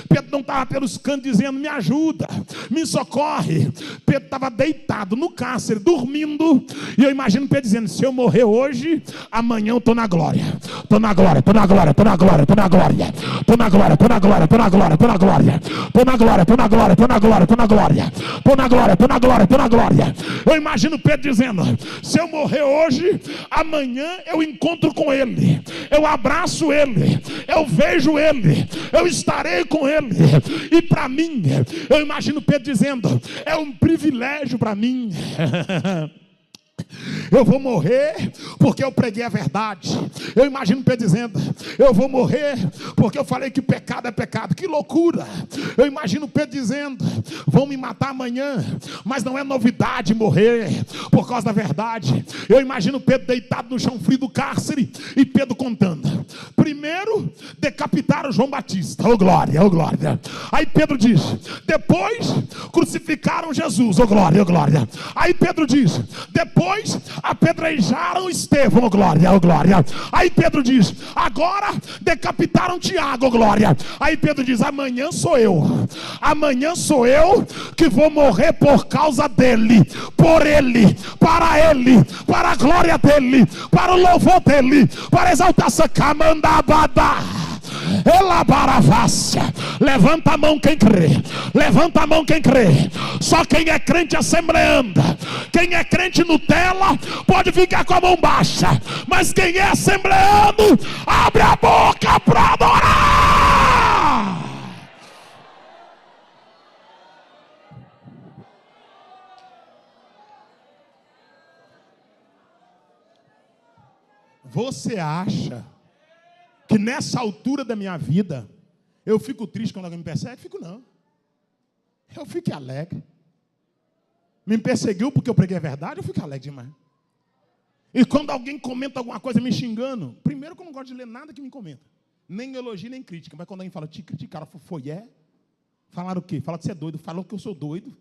Pedro não estava pelos cantos dizendo: me ajuda, me socorre. Pedro estava deitado no cárcere, dormindo. E eu imagino Pedro dizendo: se eu morrer hoje, amanhã eu estou na glória. Estou na glória, estou na glória, estou na glória, estou na glória. Estou na glória, estou na glória, estou na glória, estou na glória. Estou na glória, estou na glória, estou na glória, estou na glória. Estou na glória, estou na glória, estou na glória. Eu imagino Pedro dizendo: se eu morrer hoje, amanhã eu encontro com ele, eu abraço ele, eu vejo ele, eu estarei com ele. E para mim, eu imagino Pedro dizendo: é um privilégio para mim. Eu vou morrer porque eu preguei a verdade. Eu imagino Pedro dizendo: eu vou morrer porque eu falei que pecado é pecado. Que loucura. Eu imagino Pedro dizendo: vão me matar amanhã, mas não é novidade morrer por causa da verdade. Eu imagino Pedro deitado no chão frio do cárcere e Pedro contando: primeiro decapitaram João Batista, oh glória, oh glória. Aí Pedro diz: depois crucificaram Jesus, oh glória, oh glória. Aí Pedro diz: depois apedrejaram Estevão, oh glória, oh glória. Aí Pedro diz: agora decapitaram Tiago, oh glória. Aí Pedro diz: amanhã sou eu que vou morrer por causa dele, por ele, para a glória dele, para o louvor dele, para a exaltação. Camandabada. Levanta a mão quem crê. Levanta a mão quem crê. Só quem é crente assembleando. Quem é crente Nutella pode ficar com a mão baixa, mas quem é assembleando, abre a boca para adorar. Você acha que nessa altura da minha vida eu fico triste quando alguém me persegue? Fico não. Eu fico alegre. Me perseguiu porque eu preguei a verdade, eu fico alegre demais. E quando alguém comenta alguma coisa me xingando, primeiro que eu não gosto de ler nada que me comenta, nem elogio, nem crítica. Mas quando alguém fala: te criticaram, falaram o quê? Falaram que você é doido. Falou que eu sou doido,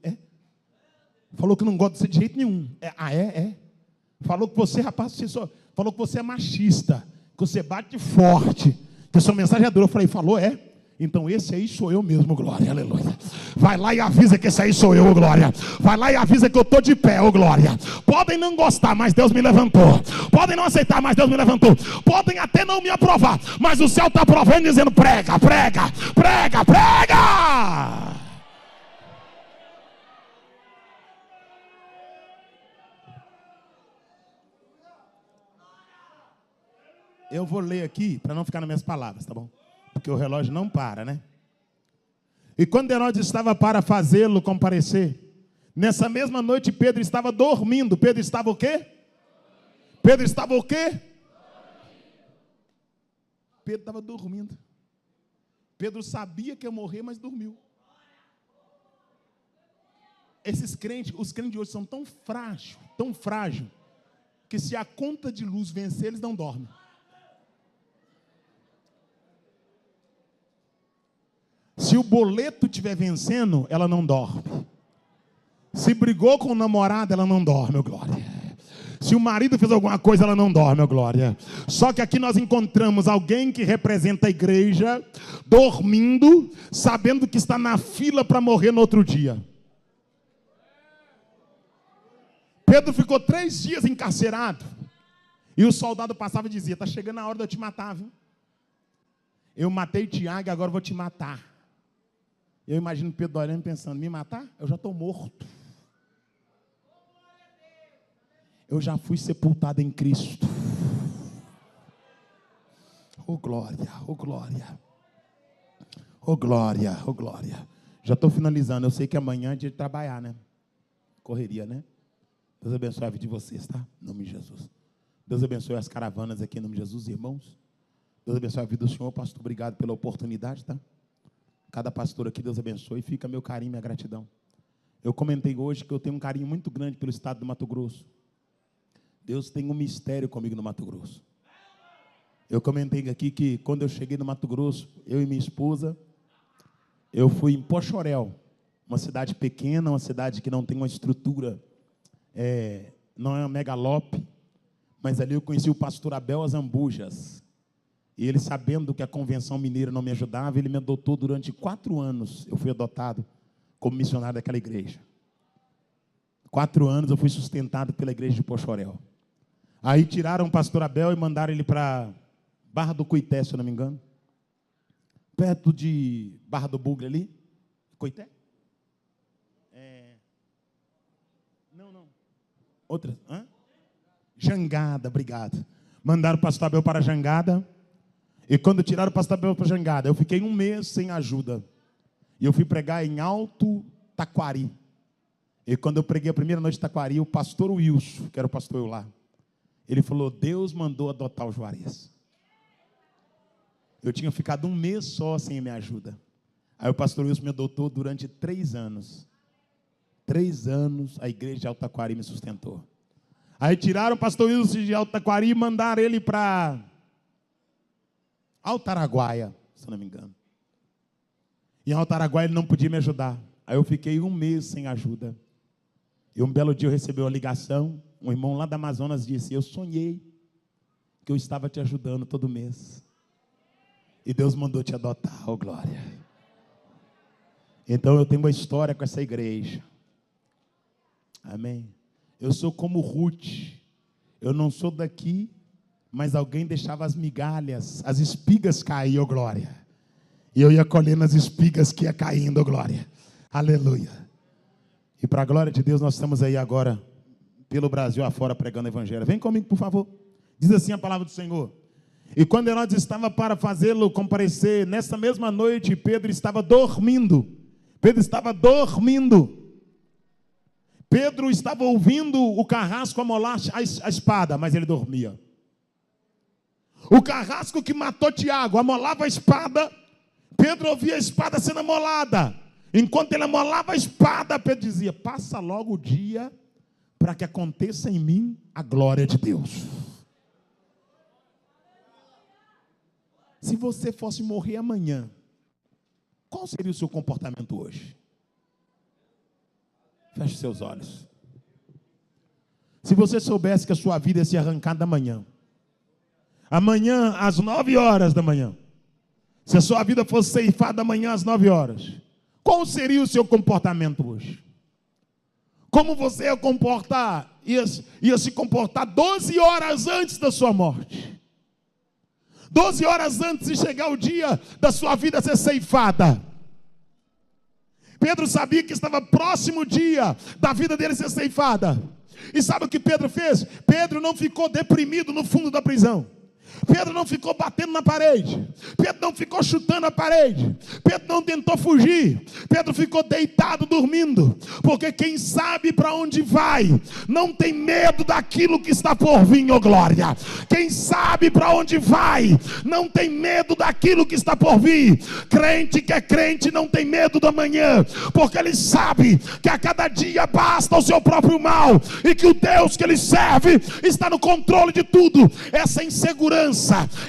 Falou que não gosta de você de jeito nenhum, Falou que você, rapaz, falou que você é machista, que você bate forte, que sua mensagem é dura. Eu falei: falou, então esse aí sou eu mesmo, glória, aleluia. Vai lá e avisa que esse aí sou eu, glória. Vai lá e avisa que eu estou de pé, glória. Podem não gostar, mas Deus me levantou. Podem não aceitar, mas Deus me levantou. Podem até não me aprovar, mas o céu está aprovando, dizendo: prega, prega, prega, prega. Eu vou ler aqui para não ficar nas minhas palavras, tá bom? Porque o relógio não para, né? E quando Herodes estava para fazê-lo comparecer, nessa mesma noite Pedro estava dormindo. Pedro estava o quê? Pedro estava o quê? Pedro estava dormindo. Pedro sabia que ia morrer, mas dormiu. Esses crentes, os crentes de hoje são tão frágil, que se a conta de luz vencer, eles não dormem. Se o boleto estiver vencendo, ela não dorme. Se brigou com o namorado, ela não dorme, glória. Se o marido fez alguma coisa, ela não dorme, glória. Só que aqui nós encontramos alguém que representa a igreja, dormindo, sabendo que está na fila para morrer no outro dia. Pedro ficou 3 dias encarcerado. E o soldado passava e dizia: está chegando a hora de eu te matar, viu? Eu matei Tiago e agora vou te matar. Eu imagino Pedro olhando e pensando: me matar? Eu já estou morto. Eu já fui sepultado em Cristo. Oh glória, oh glória. Oh glória, oh glória. Já estou finalizando. Eu sei que amanhã é dia de trabalhar, né? Correria, né? Deus abençoe a vida de vocês, tá? Em nome de Jesus. Deus abençoe as caravanas aqui em nome de Jesus, irmãos. Deus abençoe a vida do Senhor, pastor. Obrigado pela oportunidade, tá? Cada pastor aqui, Deus abençoe. Fica meu carinho e minha gratidão. Eu comentei hoje que eu tenho um carinho muito grande pelo estado do Mato Grosso. Deus tem um mistério comigo no Mato Grosso. Eu comentei aqui que quando eu cheguei no Mato Grosso, eu e minha esposa, eu fui em Pochorel, uma cidade pequena, uma cidade que não tem uma estrutura, não é uma megalópole, mas ali eu conheci o pastor Abel Azambujas. E ele, sabendo que a convenção mineira não me ajudava, ele me adotou durante 4 anos. Eu fui adotado como missionário daquela igreja. 4 anos eu fui sustentado pela igreja de Pochorel. Aí tiraram o pastor Abel e mandaram ele para Barra do Cuité, se eu não me engano. Perto de Barra do Bugre ali. Cuité? Não. Outra? Jangada, obrigado. Mandaram o pastor Abel para Jangada. E quando tiraram o pastor Abel para Jangada, eu fiquei 1 mês sem ajuda. E eu fui pregar em Alto Taquari. E quando eu preguei a primeira noite em Taquari, o pastor Wilson, que era o pastor eu lá, ele falou: Deus mandou adotar o Juarez. Eu tinha ficado 1 mês só sem a minha ajuda. Aí o pastor Wilson me adotou durante 3 anos. 3 anos a igreja de Alto Taquari me sustentou. Aí tiraram o pastor Wilson de Alto Taquari e mandaram ele para Alto Araguaia, se não me engano. E em Alto Araguaia ele não podia me ajudar. Aí eu fiquei 1 mês sem ajuda. E um belo dia eu recebi uma ligação. Um irmão lá da Amazonas disse: eu sonhei que eu estava te ajudando todo mês. E Deus mandou te adotar, oh glória. Então eu tenho uma história com essa igreja. Amém. Eu sou como Ruth. Eu não sou daqui, mas alguém deixava as migalhas, as espigas cair, oh glória. E eu ia colhendo as espigas que ia caindo, oh glória. Aleluia. E para a glória de Deus, nós estamos aí agora, pelo Brasil afora, pregando o evangelho. Vem comigo, por favor. Diz assim a palavra do Senhor. E quando Herodes estava para fazê-lo comparecer, nessa mesma noite, Pedro estava dormindo. Pedro estava ouvindo o carrasco amolar a espada, mas ele dormia. O carrasco que matou Tiago amolava a espada. Pedro ouvia a espada sendo amolada. Enquanto ele amolava a espada, Pedro dizia: passa logo o dia para que aconteça em mim a glória de Deus. Se você fosse morrer amanhã, qual seria o seu comportamento hoje? Feche seus olhos. Se você soubesse que a sua vida ia ser arrancada amanhã, às 9 horas da manhã, se a sua vida fosse ceifada amanhã às 9 horas, qual seria o seu comportamento hoje? Como você ia comportar? Ia se comportar 12 horas antes da sua morte. 12 horas antes de chegar o dia da sua vida ser ceifada. Pedro sabia que estava próximo o dia da vida dele ser ceifada. E sabe o que Pedro fez? Pedro não ficou deprimido no fundo da prisão. Pedro não ficou batendo na parede. Pedro não ficou chutando a parede. Pedro não tentou fugir. Pedro ficou deitado dormindo. Porque quem sabe para onde vai não tem medo daquilo que está por vir, ó glória. Quem sabe para onde vai não tem medo daquilo que está por vir. Crente que é crente não tem medo do amanhã, porque ele sabe que a cada dia basta o seu próprio mal, e que o Deus que ele serve está no controle de tudo. Essa insegurança,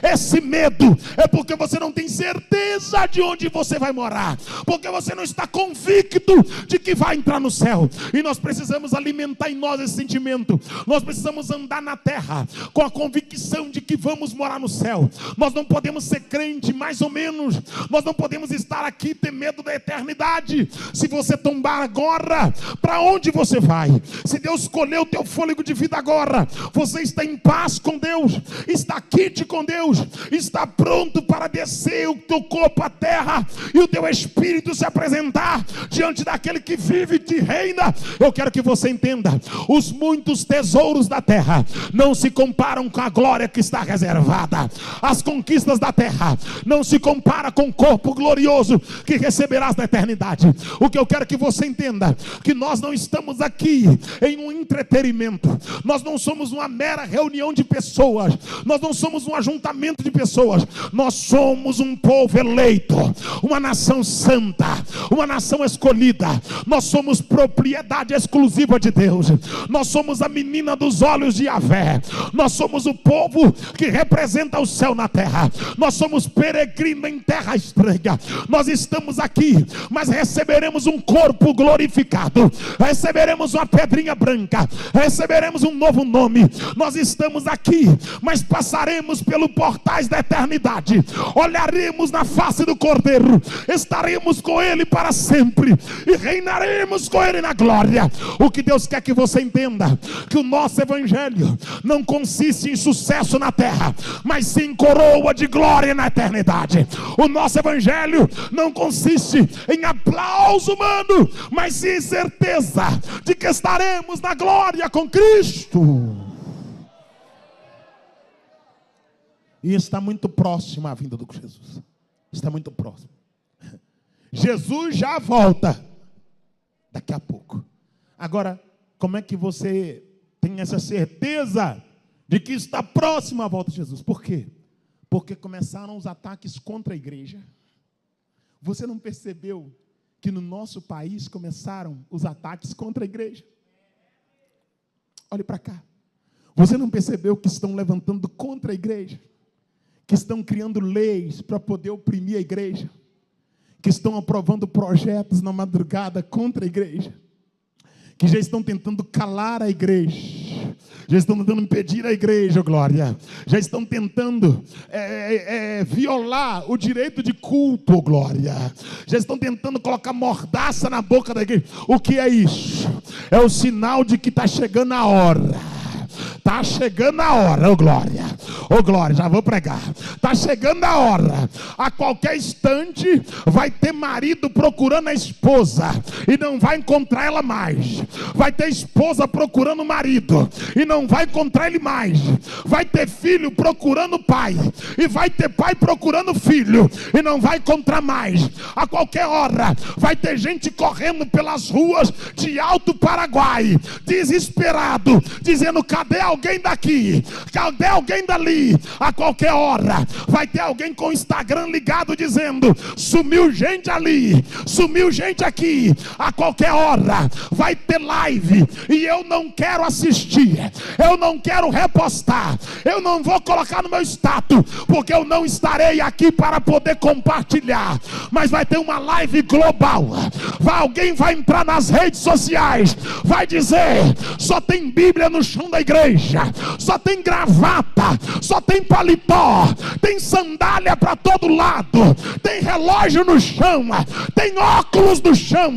esse medo, é porque você não tem certeza de onde você vai morar, porque você não está convicto de que vai entrar no céu. E nós precisamos alimentar em nós esse sentimento. Nós precisamos andar na terra com a convicção de que vamos morar no céu. Nós não podemos ser crente mais ou menos. Nós não podemos estar aqui e ter medo da eternidade. Se você tombar agora, para onde você vai? Se Deus escolheu o teu fôlego de vida agora, você está em paz com Deus, está quente com Deus, está pronto para descer o teu corpo à terra e o teu espírito se apresentar diante daquele que vive e te reina. Eu quero que você entenda: os muitos tesouros da terra não se comparam com a glória que está reservada. As conquistas da terra não se comparam com o corpo glorioso que receberás na eternidade. O que eu quero que você entenda, que nós não estamos aqui em um entretenimento. Nós não somos uma mera reunião de pessoas. Nós não somos um ajuntamento de pessoas. Nós somos um povo eleito, uma nação santa, uma nação escolhida. Nós somos propriedade exclusiva de Deus. Nós somos a menina dos olhos de Yahvé. Nós somos o povo que representa o céu na terra. Nós somos peregrinos em terra estranha. Nós estamos aqui, mas receberemos um corpo glorificado, receberemos uma pedrinha branca, receberemos um novo nome. Nós estamos aqui, mas passaremos entraremos pelos portais da eternidade, olharemos na face do Cordeiro, estaremos com Ele para sempre e reinaremos com Ele na glória. O que Deus quer que você entenda, que o nosso evangelho não consiste em sucesso na terra, mas sim em coroa de glória na eternidade. O nosso evangelho não consiste em aplauso humano, mas sim em certeza de que estaremos na glória com Cristo. E está muito próximo a vinda do Jesus. Está muito próximo. Jesus já volta daqui a pouco. Agora, como é que você tem essa certeza de que está próximo à volta de Jesus? Por quê? Porque começaram os ataques contra a igreja. Você não percebeu que no nosso país começaram os ataques contra a igreja? Olhe para cá. Você não percebeu que estão levantando contra a igreja? Que estão criando leis para poder oprimir a igreja? Que estão aprovando projetos na madrugada contra a igreja? Que já estão tentando calar a igreja, já estão tentando impedir a igreja, glória, já estão tentando violar o direito de culto, glória, já estão tentando colocar mordaça na boca da igreja. O que é isso? É o sinal de que está chegando a hora. Está chegando a hora, ô glória, já vou pregar. Está chegando a hora. A qualquer instante vai ter marido procurando a esposa e não vai encontrar ela mais. Vai ter esposa procurando o marido e não vai encontrar ele mais. Vai ter filho procurando pai e vai ter pai procurando filho e não vai encontrar mais. A qualquer hora vai ter gente correndo pelas ruas de Alto Paraguai, desesperado, dizendo: cadê alguém daqui? Cadê alguém dali? A qualquer hora vai ter alguém com o Instagram ligado dizendo: sumiu gente ali, sumiu gente aqui. A qualquer hora vai ter live e eu não quero assistir, eu não quero repostar, eu não vou colocar no meu status, porque eu não estarei aqui para poder compartilhar. Mas vai ter uma live global. Alguém vai entrar nas redes sociais, vai dizer: só tem Bíblia no chão da igreja, só tem gravata, só tem paletó, tem sandália para todo lado, tem relógio no chão, tem óculos no chão,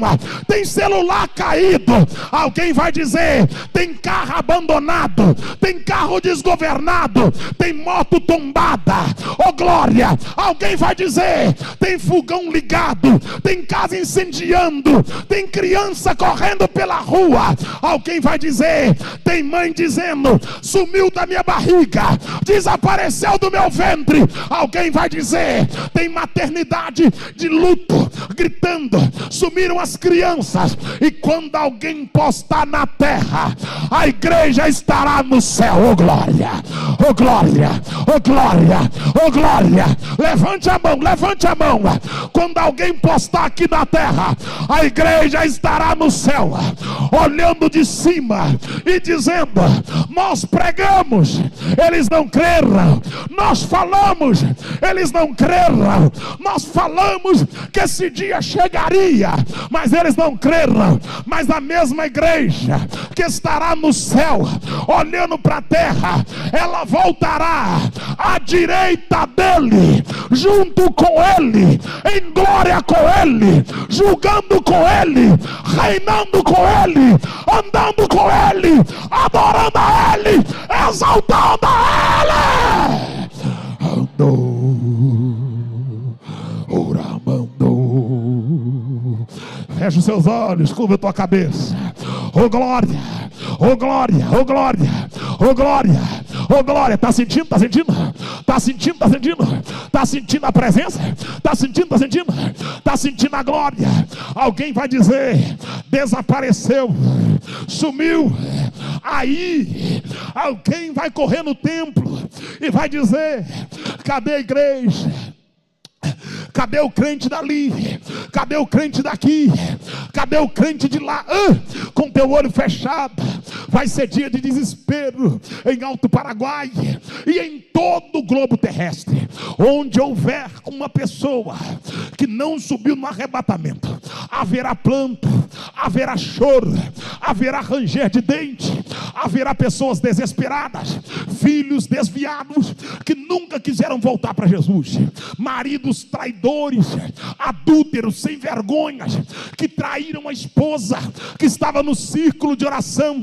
tem celular caído. Alguém vai dizer: tem carro abandonado, tem carro desgovernado, tem moto tombada. Oh glória! Alguém vai dizer: tem fogão ligado, tem casa incendiando, tem criança correndo pela rua. Alguém vai dizer: tem mãe dizendo: sumiu da minha barriga, desapareceu do meu ventre. Alguém vai dizer: tem maternidade de luto, gritando: sumiram as crianças. E quando alguém postar na terra, a igreja estará no céu. Oh glória, oh glória, oh glória, oh glória. Levante a mão, levante a mão. Quando alguém postar aqui na terra, a igreja estará no céu, olhando de cima e dizendo: nós pregamos, eles não creram. Nós falamos, eles não creram. Nós falamos que esse dia chegaria, mas eles não creram. Mas a mesma igreja que estará no céu, olhando para a terra, ela voltará à direita dele, junto com ele, em glória com ele, julgando com ele, reinando com ele, andando com ele, adorando a ele, exaltando a ele. Feche os seus olhos, curva a tua cabeça. Oh glória, oh glória, oh glória, oh glória, oh glória. Está sentindo, está sentindo? Está sentindo, está sentindo? Está sentindo a presença? Está sentindo, está sentindo? Está sentindo a glória? Alguém vai dizer: desapareceu, sumiu. Aí alguém vai correr no templo e vai dizer: cadê a igreja? Cadê o crente dali? Cadê o crente daqui? Cadê o crente de lá? Com teu olho fechado. Vai ser dia de desespero em Alto Paraguai e em todo o globo terrestre. Onde houver uma pessoa que não subiu no arrebatamento, haverá planto, haverá choro, haverá ranger de dente, haverá pessoas desesperadas, filhos desviados que nunca quiseram voltar para Jesus, maridos traidores, adúlteros sem vergonhas, que traíram a esposa que estava no círculo de oração.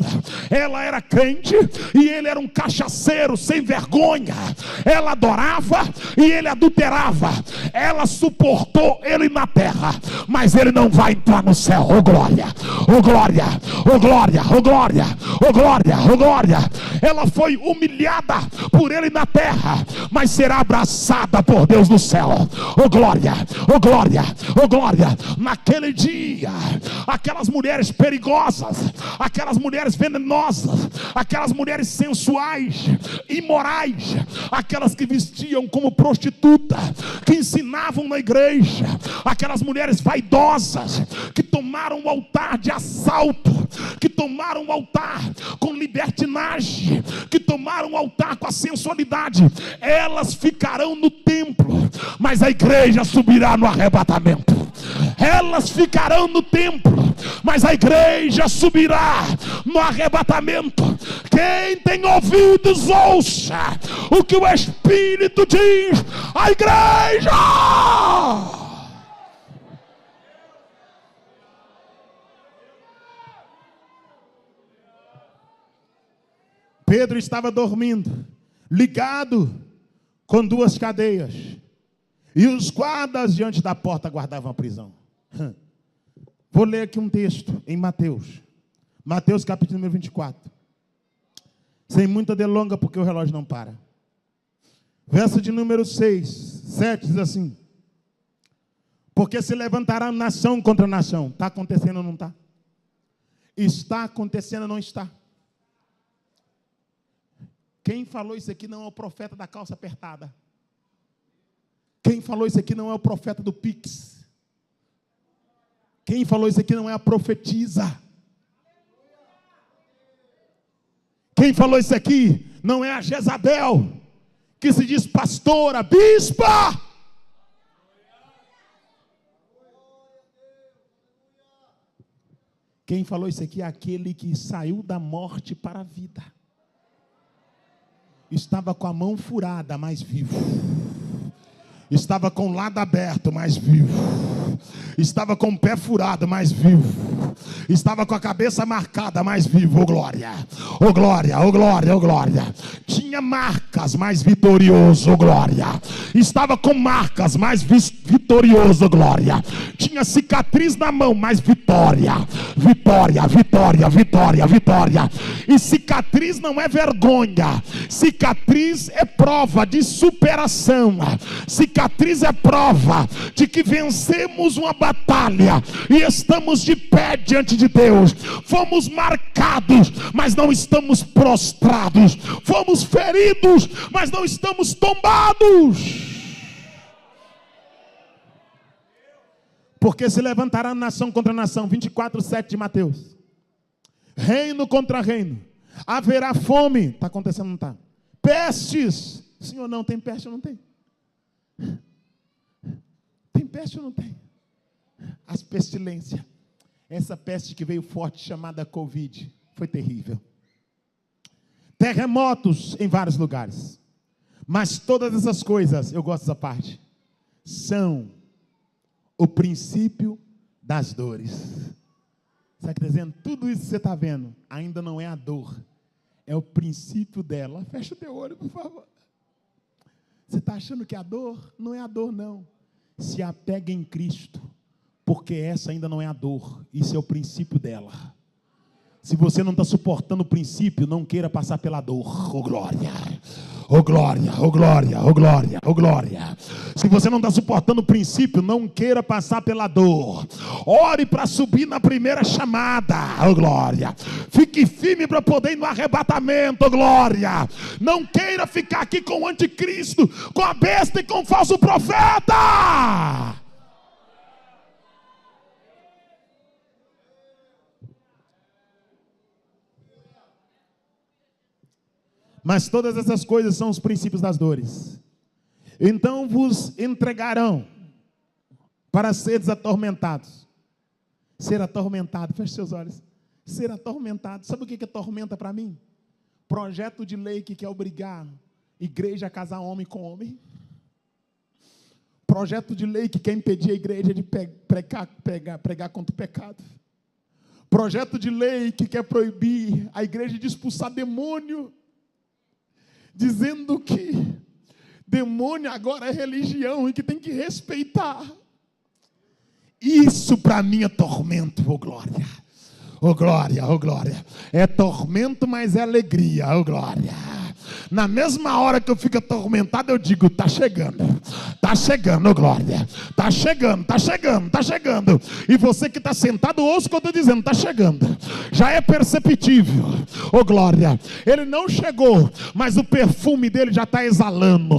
Ela era crente e ele era um cachaceiro sem vergonha. Ela adorava e ele adulterava. Ela suportou ele na terra, mas ele não vai entrar no céu. Oh glória, oh glória, oh glória, oh glória, oh glória, oh glória. Ela foi humilhada por ele na terra, mas será abraçada por Deus no céu. Oh glória, oh glória, oh glória. Naquele dia, aquelas mulheres perigosas, aquelas mulheres venenosas, aquelas mulheres sensuais, imorais, aquelas que vestiam como prostituta, que ensinavam na igreja, aquelas mulheres vaidosas, que tomaram o altar de assalto, que tomaram o altar com libertinagem, que tomaram o altar com a sensualidade, elas ficarão no templo, mas a igreja subirá no arrebatamento. Elas ficarão no templo, mas a igreja subirá no arrebatamento. Quem tem ouvidos, ouça o que o Espírito diz à igreja. Pedro estava dormindo, ligado com 2 cadeias, e os guardas diante da porta guardavam a prisão. Vou ler aqui um texto em Mateus. Mateus capítulo número 24. Sem muita delonga, porque o relógio não para. Verso de número 7 diz assim: porque se levantará nação contra nação. Está acontecendo ou não está? Está acontecendo ou não está? Quem falou isso aqui não é o profeta da calça apertada. Quem falou isso aqui não é o profeta do Pix. Quem falou isso aqui não é a profetisa. Quem falou isso aqui não é a Jezabel, que se diz pastora, bispa. Quem falou isso aqui é aquele que saiu da morte para a vida. Estava com a mão furada, mas vivo. Estava com o lado aberto, mas vivo. Estava com o pé furado, mas vivo. Estava com a cabeça marcada, mas vivo. Oh glória, oh glória, oh glória, oh glória. Tinha marcas, mas vitorioso. Oh glória. Estava com marcas, mas vitorioso. Oh glória. Tinha cicatriz na mão, mas vitória. Vitória, vitória, vitória, vitória. E cicatriz não é vergonha. Cicatriz é prova de superação. Cicatriz é prova de que vencemos uma batalha e estamos de pé diante de Deus. Fomos marcados, mas não estamos prostrados. Fomos feridos, mas não estamos tombados. Porque se levantará nação contra nação. 24:7 de Mateus. Reino contra reino. Haverá fome. Está acontecendo, não está? Pestes. Senhor, não tem peste ou não tem? Tem peste ou não tem? As pestilências. Essa peste que veio forte, chamada Covid, foi terrível. Terremotos em vários lugares. Mas todas essas coisas, eu gosto dessa parte, são o princípio das dores. Sabe o que está dizendo? Tudo isso que você está vendo ainda não é a dor, é o princípio dela. Fecha o teu olho, por favor. Você está achando que a dor não é a dor, não. Se apega em Cristo, porque essa ainda não é a dor, isso é o princípio dela. Se você não está suportando o princípio, não queira passar pela dor. Oh glória, oh glória, oh glória, oh glória, oh glória. Se você não está suportando o princípio, não queira passar pela dor. Ore para subir na primeira chamada. Oh glória. Fique firme para poder ir no arrebatamento. Oh glória. Não queira ficar aqui com o anticristo, com a besta e com o falso profeta. Mas todas essas coisas são os princípios das dores. Então vos entregarão para seres atormentados, Ser atormentado, feche seus olhos. Ser atormentado, sabe o que é tormenta para mim? Projeto de lei que quer obrigar igreja a casar homem com homem. Projeto de lei que quer impedir a igreja de pregar contra o pecado. Projeto de lei que quer proibir a igreja de expulsar demônio, dizendo que demônio agora é religião e que tem que respeitar. Isso para mim é tormento, oh glória. Oh glória, oh glória. É tormento, mas é alegria, oh glória. Na mesma hora que eu fico atormentado, eu digo, está chegando, oh glória, está chegando. E você que está sentado, ouça o que eu estou dizendo, está chegando, já é perceptível, oh glória. Ele não chegou, mas o perfume dele já está exalando.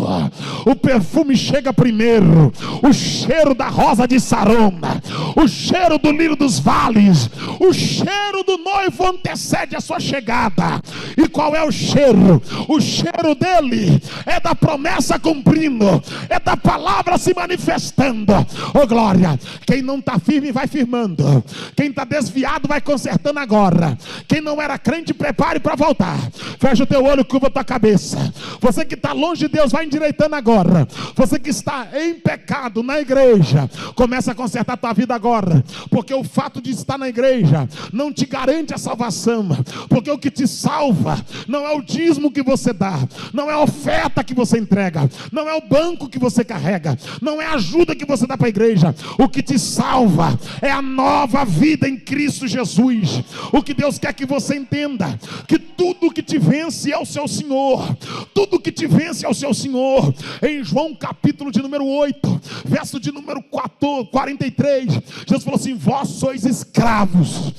O perfume chega primeiro, o cheiro da rosa de Sarona, o cheiro do lírio dos vales, o cheiro do noivo antecede a sua chegada. E qual é o cheiro? O cheiro dele é da promessa cumprindo, é da palavra se manifestando. Oh glória, quem não está firme vai firmando, quem está desviado vai consertando agora. Quem não era crente, prepare para voltar. Fecha o teu olho, curva a tua cabeça. Você que está longe de Deus, vai endireitando agora. Você que está em pecado na igreja, começa a consertar a tua vida agora, porque o fato de estar na igreja não te garante a salvação, porque o que te salva não é o dízimo que você dá, não é a oferta que você entrega, não é o banco que você carrega, não é a ajuda que você dá para a igreja. O que te salva é a nova vida em Cristo Jesus. O que Deus quer que você entenda, que tudo que te vence é o seu Senhor, tudo que te vence é o seu Senhor. Em João capítulo de número 8, verso de número 43, Jesus falou assim: vós sois escravos,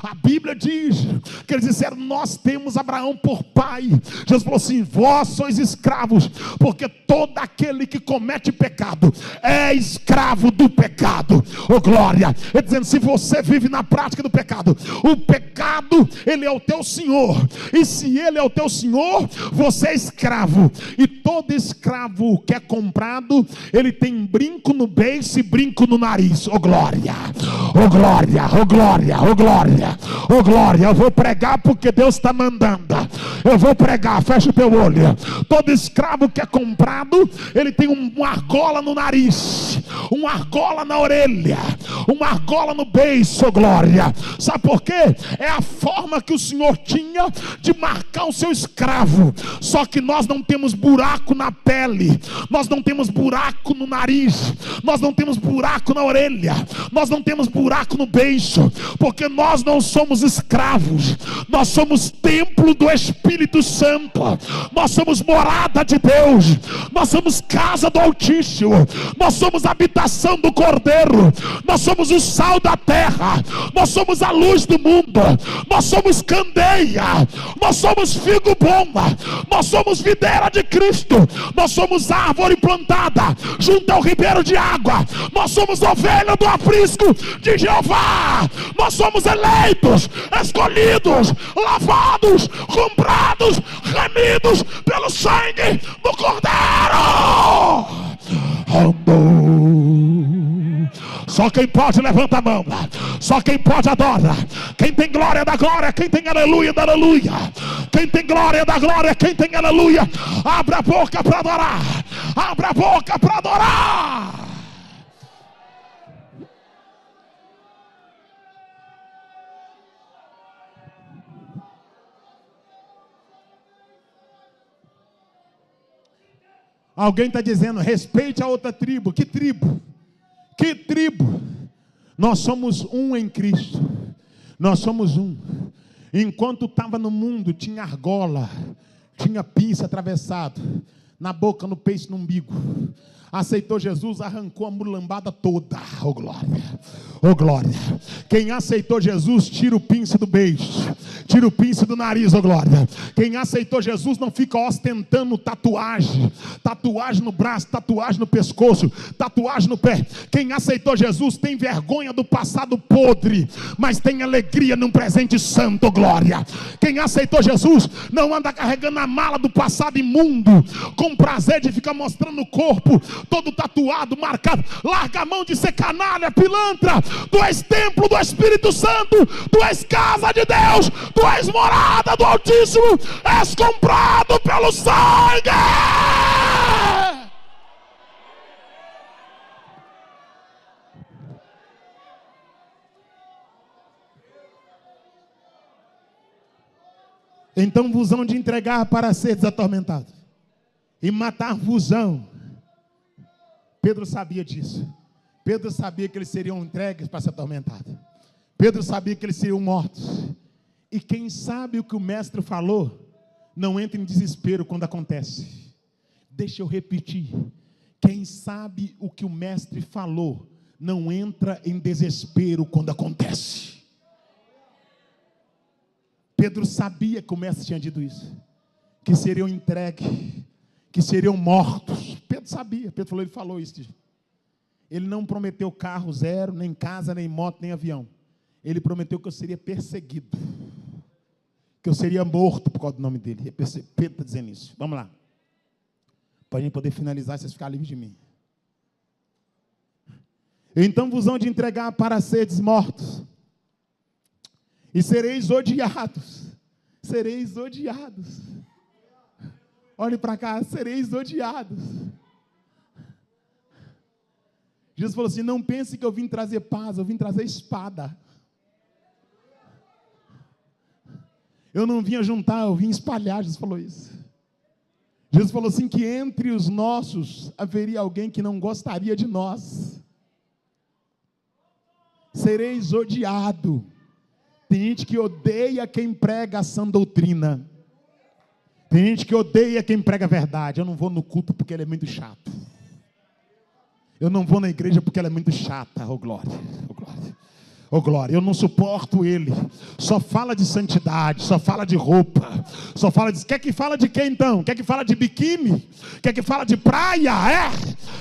a Bíblia diz que eles disseram: nós temos Abraão por pai. Jesus falou assim: vós sois escravos, porque todo aquele que comete pecado é escravo do pecado. Oh glória, ele dizendo, se você vive na prática do pecado, o pecado, ele é o teu senhor, e se ele é o teu senhor, você é escravo. E todo escravo que é comprado, ele tem brinco no beiço e brinco no nariz. Oh glória, oh glória, oh glória, oh glória, oh glória. Eu vou pregar porque Deus está mandando, eu vou pregar, fecha o teu olho. Todo escravo que é comprado, ele tem uma argola no nariz, uma argola na orelha, uma argola no beiço, oh glória. Sabe por quê? É a forma que o Senhor tinha de marcar o seu escravo. Só que nós não temos buraco na pele, nós não temos buraco no nariz, nós não temos buraco na orelha, nós não temos buraco no beiço, porque nós não somos escravos, nós somos templo do Espírito Santo, nós somos morada de Deus, nós somos casa do Altíssimo, nós somos habitação do Cordeiro, nós somos o sal da terra, nós somos a luz do mundo, nós somos candeia, nós somos figo bom, nós somos videira de Cristo, nós somos árvore plantada junto ao ribeiro de água, nós somos ovelha do aprisco de Jeová, nós somos eleitos, escolhidos, lavados, comprados, remidos pelo sangue do Cordeiro. Só quem pode levanta a mão, só quem pode adora. Quem tem glória dá glória, quem tem aleluia dá aleluia. Quem tem glória dá glória, quem tem aleluia. Abra a boca para adorar, abra a boca para adorar. Alguém está dizendo, respeite a outra tribo. Que tribo? Que tribo? Nós somos um em Cristo. Nós somos um. Enquanto estava no mundo, tinha argola, tinha pinça atravessado na boca, no peixe, no umbigo. Aceitou Jesus, arrancou a mulambada toda. Oh glória, oh glória. Quem aceitou Jesus, tira o pince do beijo. Tira o pince do nariz, ô glória. Quem aceitou Jesus não fica ostentando tatuagem. Tatuagem no braço, tatuagem no pescoço, tatuagem no pé. Quem aceitou Jesus tem vergonha do passado podre, mas tem alegria num presente santo, glória. Quem aceitou Jesus não anda carregando a mala do passado imundo, com prazer de ficar mostrando o corpo todo tatuado, marcado. Larga a mão de ser canalha, pilantra. Tu és templo do Espírito Santo, tu és casa de Deus, tu és morada do Altíssimo, és comprado pelo sangue. Então vos hão de entregar para seres atormentados e matar-vos-ão. Pedro sabia disso. Pedro sabia que eles seriam entregues para ser atormentados. Pedro sabia que eles seriam mortos. E quem sabe o que o mestre falou, não entra em desespero quando acontece. Deixa eu repetir. Quem sabe o que o mestre falou, não entra em desespero quando acontece. Pedro sabia que o mestre tinha dito isso, que seriam entregues, que seriam mortos. Pedro sabia, ele falou isso. Ele não prometeu carro zero, nem casa, nem moto, nem avião. Ele prometeu que eu seria perseguido, que eu seria morto por causa do nome dele. Pedro está dizendo isso. Vamos lá, para a gente poder finalizar, vocês ficarem livres de mim. Então vos hão de entregar para seres mortos, e sereis odiados. Sereis odiados. Olhe para cá, sereis odiados. Jesus falou assim: não pense que eu vim trazer paz, eu vim trazer espada. Eu não vim juntar, eu vim espalhar. Jesus falou isso. Jesus falou assim: que entre os nossos haveria alguém que não gostaria de nós. Sereis odiado. Tem gente que odeia quem prega a sã doutrina. Tem gente que odeia quem prega a verdade. Eu não vou no culto porque ele é muito chato. Eu não vou na igreja porque ela é muito chata. Oh glória, oh glória. Oh glória, eu não suporto ele. Só fala de santidade, só fala de roupa, só fala de... Quer que fala de quê então? Quer que fala de biquíni? Quer que fala de praia?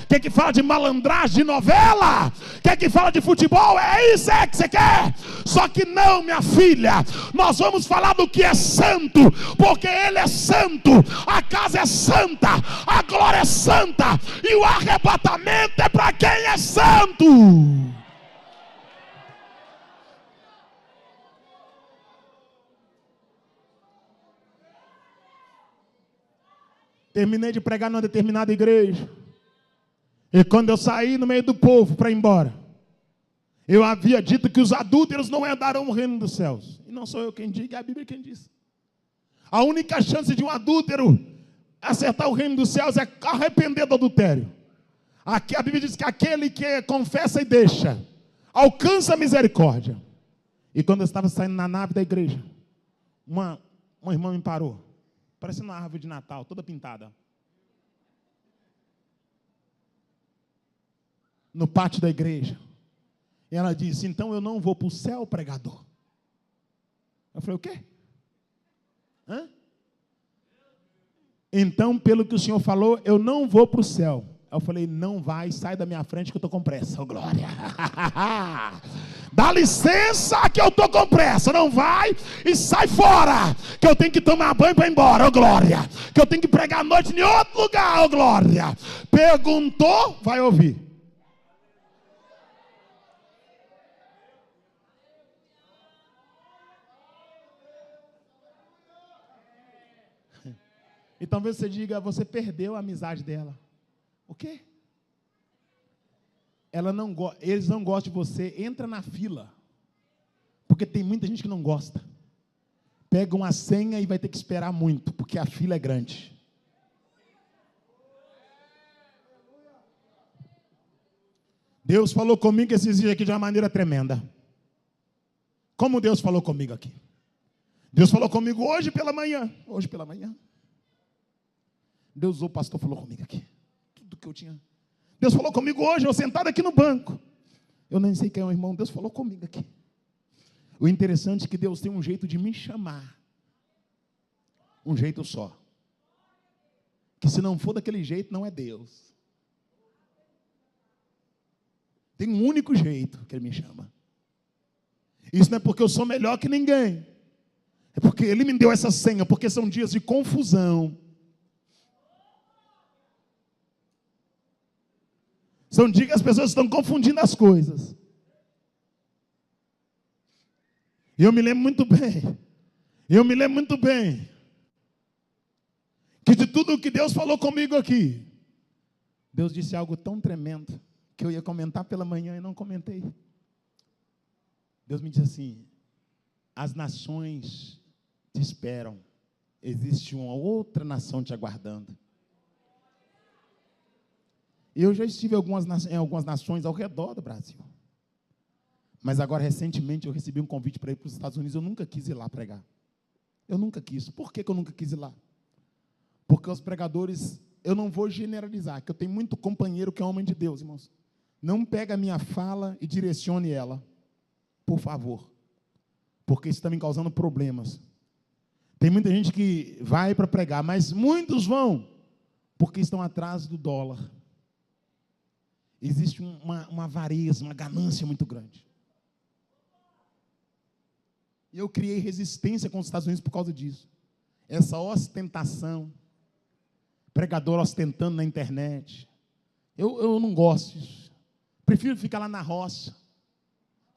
Quer que fala de malandragem, de novela? Quer que fala de futebol? É isso que você quer? Só que não, minha filha. Nós vamos falar do que é santo, porque ele é santo, a casa é santa, a glória é santa, e o arrebatamento é para quem é santo. Terminei de pregar numa determinada igreja. E quando eu saí no meio do povo para ir embora, eu havia dito que os adúlteros não herdarão o reino dos céus. E não sou eu quem diz, é a Bíblia quem diz. A única chance de um adúltero acertar o reino dos céus é arrepender do adultério. Aqui a Bíblia diz que aquele que confessa e deixa, alcança a misericórdia. E quando eu estava saindo na nave da igreja, uma irmã me parou. Parecendo uma árvore de Natal, toda pintada. No pátio da igreja. E ela disse: então eu não vou para o céu, pregador. Eu falei: o quê? Então, pelo que o senhor falou, eu não vou para o céu. Eu falei: não vai, sai da minha frente que eu estou com pressa. Oh, glória. Dá licença que eu estou com pressa. Não vai e sai fora, que eu tenho que tomar banho para ir embora. Oh, glória. Que eu tenho que pregar a noite em outro lugar. Oh, glória. Perguntou, vai ouvir. E talvez você diga: você perdeu a amizade dela. O quê? Eles não gostam de você. Entra na fila, porque tem muita gente que não gosta. Pega uma senha e vai ter que esperar muito, porque a fila é grande. Deus falou comigo esses dias aqui de uma maneira tremenda. Como Deus falou comigo aqui? Deus falou comigo hoje pela manhã. Hoje pela manhã. Deus, o pastor falou comigo aqui. Tudo que eu tinha. Deus falou comigo hoje, eu sentado aqui no banco. Eu nem sei quem é o irmão, Deus falou comigo aqui. O interessante é que Deus tem um jeito de me chamar. Um jeito só. Que se não for daquele jeito, não é Deus. Tem um único jeito que Ele me chama. Isso não é porque eu sou melhor que ninguém. É porque Ele me deu essa senha, porque são dias de confusão. São dias que as pessoas estão confundindo as coisas. E eu me lembro muito bem, que de tudo o que Deus falou comigo aqui, Deus disse algo tão tremendo, que eu ia comentar pela manhã e não comentei. Deus me disse assim: as nações te esperam, existe uma outra nação te aguardando. Eu já estive em algumas nações ao redor do Brasil. Mas agora, recentemente, eu recebi um convite para ir para os Estados Unidos. Eu nunca quis ir lá pregar. Eu nunca quis. Por que eu nunca quis ir lá? Porque os pregadores, eu não vou generalizar, que eu tenho muito companheiro que é homem de Deus, irmãos. Não pega a minha fala e direcione ela, por favor. Porque isso está me causando problemas. Tem muita gente que vai para pregar, mas muitos vão porque estão atrás do dólar. Existe uma avareza, uma ganância muito grande. E eu criei resistência com os Estados Unidos por causa disso. Essa ostentação, pregador ostentando na internet. Eu não gosto disso. Prefiro ficar lá na roça,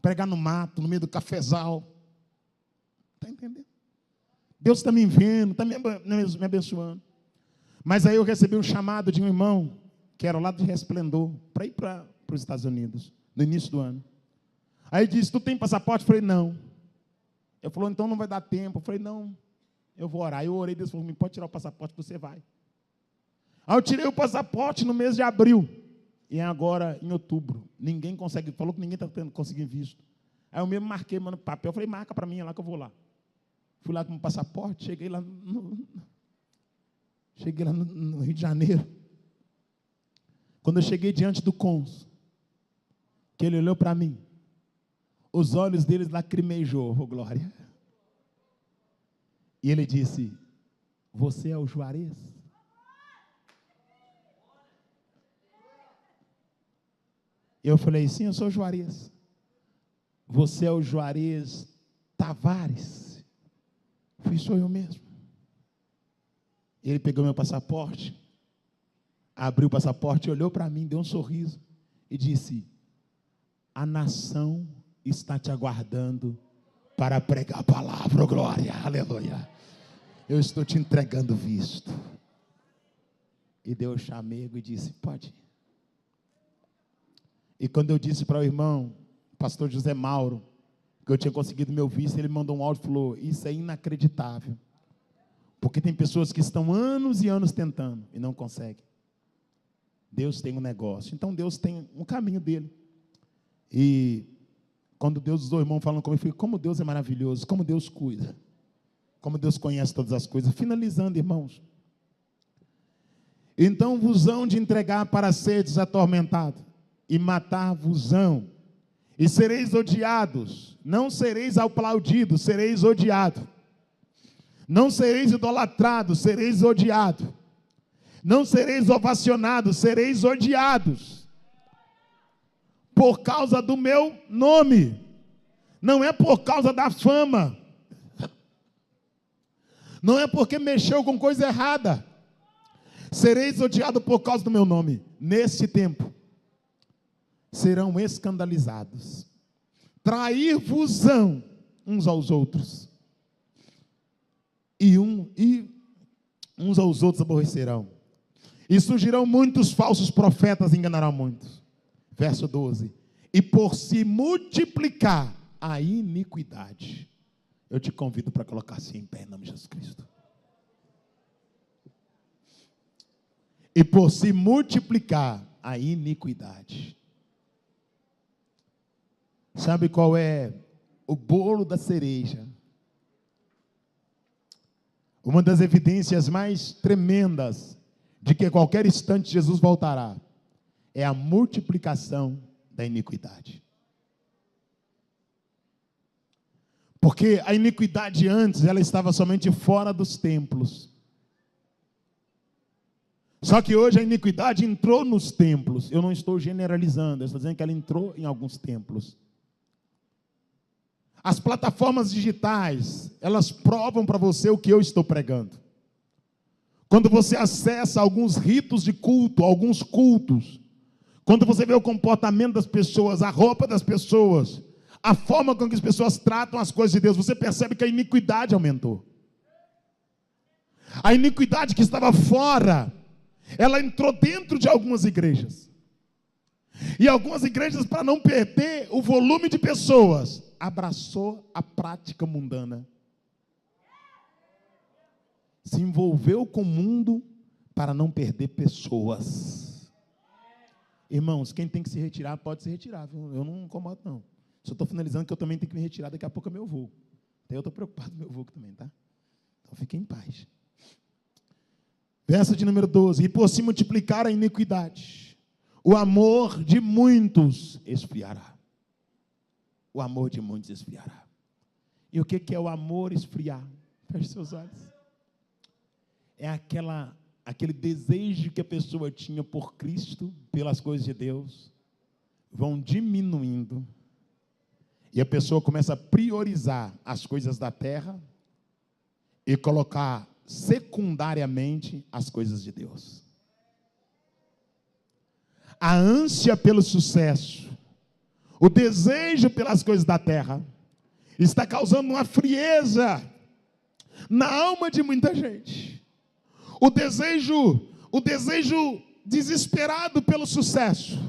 pregar no mato, no meio do cafezal. Está entendendo? Deus está me vendo, está me abençoando. Mas aí eu recebi um chamado de um irmão, que era lá de Resplendor, para ir para os Estados Unidos, no início do ano. Aí ele disse: tu tem passaporte? Eu falei: não. Ele falou: então não vai dar tempo. Eu falei: não, eu vou orar. Aí eu orei, Deus falou: me pode tirar o passaporte, você vai. Aí eu tirei o passaporte no mês de abril. E agora, em outubro, ninguém consegue, falou que ninguém está conseguindo visto. Aí eu mesmo marquei, mano, papel. Eu falei: marca para mim, é lá que eu vou lá. Fui lá com o passaporte, cheguei lá no Rio de Janeiro. Quando eu cheguei diante do cônsul, que ele olhou para mim, os olhos deles lacrimejou, oh glória. E ele disse: você é o Juarez? Eu falei: sim, eu sou o Juarez. Você é o Juarez Tavares? Fui: sou eu mesmo. Ele pegou meu passaporte, abriu o passaporte, olhou para mim, deu um sorriso e disse: a nação está te aguardando para pregar a palavra, oh glória, aleluia. Eu estou te entregando visto. E deu o chamego e disse: pode ir. E quando eu disse para o irmão, pastor José Mauro, que eu tinha conseguido meu visto, ele mandou um áudio e falou: isso é inacreditável. Porque tem pessoas que estão anos e anos tentando e não conseguem. Deus tem um negócio. Então Deus tem um caminho dele. E quando Deus usou o irmão falando comigo, eu falei: como Deus é maravilhoso, como Deus cuida, como Deus conhece todas as coisas. Finalizando, irmãos. Então vos hão de entregar para seres atormentados, e matar-vos-ão, e sereis odiados. Não sereis aplaudidos, sereis odiados. Não sereis idolatrados, sereis odiados. Não sereis ovacionados, sereis odiados. Por causa do meu nome. Não é por causa da fama. Não é porque mexeu com coisa errada. Sereis odiados por causa do meu nome. Neste tempo, serão escandalizados. Trair-vos-ão uns aos outros. E uns aos outros aborrecerão. E surgirão muitos falsos profetas e enganarão muitos. Verso 12. E por se multiplicar a iniquidade. Eu te convido para colocar assim em pé, em nome de Jesus Cristo. E por se multiplicar a iniquidade. Sabe qual é o bolo da cereja? Uma das evidências mais tremendas de que a qualquer instante Jesus voltará é a multiplicação da iniquidade. Porque a iniquidade antes, ela estava somente fora dos templos. Só que hoje a iniquidade entrou nos templos. Eu não estou generalizando, eu estou dizendo que ela entrou em alguns templos. As plataformas digitais, elas provam para você o que eu estou pregando. Quando você acessa alguns ritos de culto, alguns cultos, quando você vê o comportamento das pessoas, a roupa das pessoas, a forma com que as pessoas tratam as coisas de Deus, você percebe que a iniquidade aumentou. A iniquidade que estava fora, ela entrou dentro de algumas igrejas. E algumas igrejas, para não perder o volume de pessoas, abraçou a prática mundana. Se envolveu com o mundo para não perder pessoas. Irmãos, quem tem que se retirar, pode se retirar, viu? Eu não incomodo, não. Só estou finalizando que eu também tenho que me retirar, daqui a pouco é meu voo. Até eu estou preocupado com meu voo também, tá? Então fiquem em paz. Verso de número 12. E por se multiplicar a iniquidade, o amor de muitos esfriará. O amor de muitos esfriará. E o que é o amor esfriar? Feche seus olhos. É aquele desejo que a pessoa tinha por Cristo, pelas coisas de Deus, vão diminuindo. E a pessoa começa a priorizar as coisas da terra e colocar secundariamente as coisas de Deus. A ânsia pelo sucesso, o desejo pelas coisas da terra, está causando uma frieza na alma de muita gente. O desejo desesperado pelo sucesso,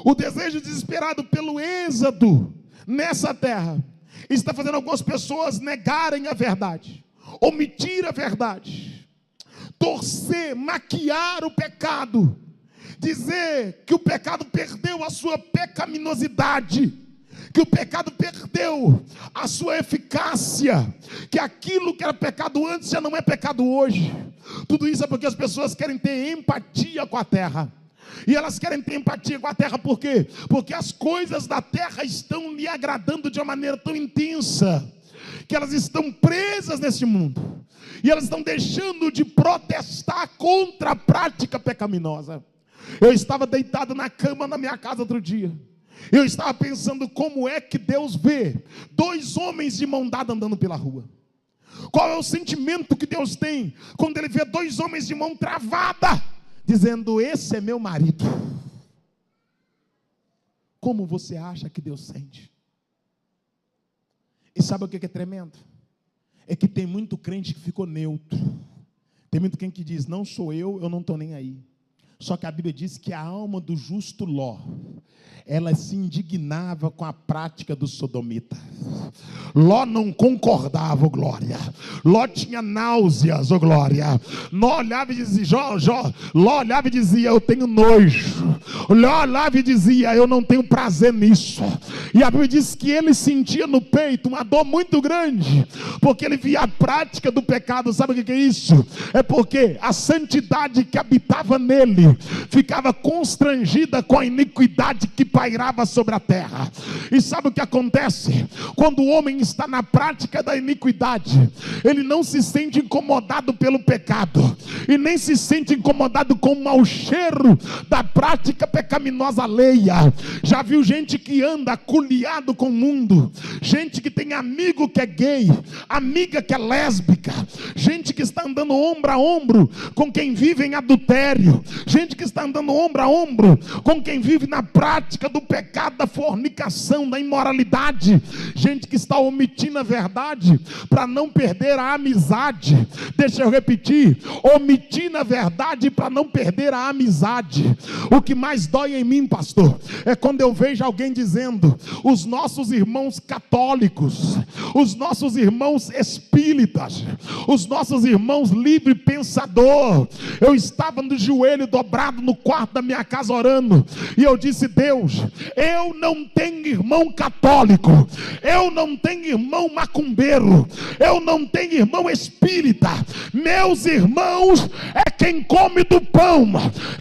o desejo desesperado pelo êxodo nessa terra, está fazendo algumas pessoas negarem a verdade, omitir a verdade, torcer, maquiar o pecado, dizer que o pecado perdeu a sua pecaminosidade, que o pecado perdeu a sua eficácia, que aquilo que era pecado antes já não é pecado hoje. Tudo isso é porque as pessoas querem ter empatia com a terra. E elas querem ter empatia com a terra por quê? Porque as coisas da terra estão lhe agradando de uma maneira tão intensa, que elas estão presas nesse mundo. E elas estão deixando de protestar contra a prática pecaminosa. Eu estava deitado na cama na minha casa outro dia. Eu estava pensando como é que Deus vê dois homens de mão dada andando pela rua. Qual é o sentimento que Deus tem quando Ele vê dois homens de mão travada, dizendo, esse é meu marido? Como você acha que Deus sente? E sabe o que é tremendo? É que tem muito crente que ficou neutro. Tem muito crente que diz, não sou eu não estou nem aí. Só que a Bíblia diz que a alma do justo Ló, ela se indignava com a prática do sodomita. Ló não concordava, oh glória. Ló tinha náuseas, oh glória. Ló olhava e dizia, Ló olhava e dizia, eu tenho nojo. Ló olhava e dizia, eu não tenho prazer nisso. E a Bíblia diz que ele sentia no peito uma dor muito grande, porque ele via a prática do pecado. Sabe o que é isso? É porque a santidade que habitava nele ficava constrangida com a iniquidade que pairava sobre a terra. E sabe o que acontece? Quando o homem está na prática da iniquidade, ele não se sente incomodado pelo pecado, e nem se sente incomodado com o mau cheiro da prática pecaminosa alheia. Já viu gente que anda aculiado com o mundo, gente que tem amigo que é gay, amiga que é lésbica, gente que está andando ombro a ombro com quem vive em adultério, gente que está andando ombro a ombro com quem vive na prática do pecado, da fornicação, da imoralidade, gente que está omitindo a verdade para não perder a amizade. Deixa eu repetir, omitindo a verdade para não perder a amizade. O que mais dói em mim, pastor, é quando eu vejo alguém dizendo, os nossos irmãos católicos, os nossos irmãos espíritas, os nossos irmãos livre pensador. Eu estava no joelho dobrado no quarto da minha casa orando, e eu disse, Deus, eu não tenho irmão católico, eu não tenho tenho irmão macumbeiro, eu não tenho irmão espírita. Meus irmãos é quem come do pão,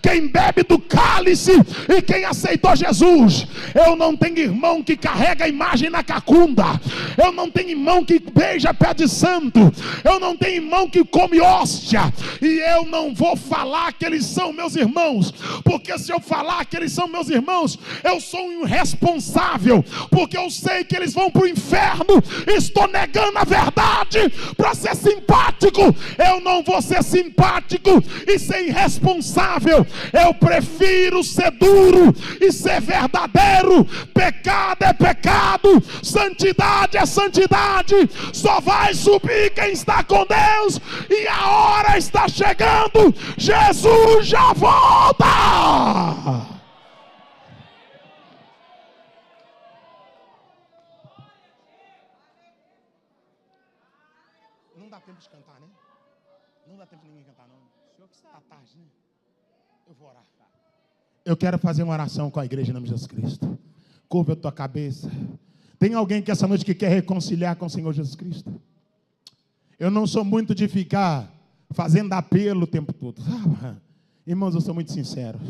quem bebe do cálice e quem aceitou Jesus. Eu não tenho irmão que carrega a imagem na cacunda, eu não tenho irmão que beija pé de santo, eu não tenho irmão que come hóstia, e eu não vou falar que eles são meus irmãos, porque se eu falar que eles são meus irmãos, eu sou um irresponsável, porque eu sei que eles vão para o inferno. Estou negando a verdade para ser simpático. Eu não vou ser simpático e ser irresponsável. Eu prefiro ser duro e ser verdadeiro. Pecado é pecado, santidade é santidade. Só vai subir quem está com Deus, e a hora está chegando. Jesus já volta. Não dá tempo de cantar, né? Não dá tempo de ninguém cantar, não. Tá tarde, né? Eu vou orar. Eu quero fazer uma oração com a igreja em nome de Jesus Cristo. Curva a tua cabeça. Tem alguém que essa noite que quer reconciliar com o Senhor Jesus Cristo? Eu não sou muito de ficar fazendo apelo o tempo todo. Irmãos, eu sou muito sincero.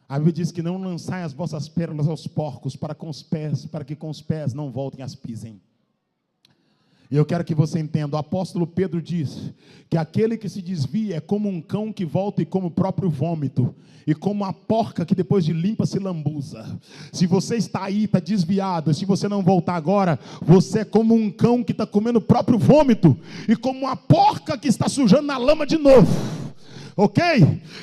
A Bíblia diz que não lançai as vossas pérolas aos porcos, para que com os pés não voltem as pisem. E eu quero que você entenda, o apóstolo Pedro diz que aquele que se desvia é como um cão que volta e come o próprio vômito, e como uma porca que depois de limpa se lambuza. Se você está aí, está desviado, e se você não voltar agora, você é como um cão que está comendo o próprio vômito, e como uma porca que está sujando na lama de novo. Ok?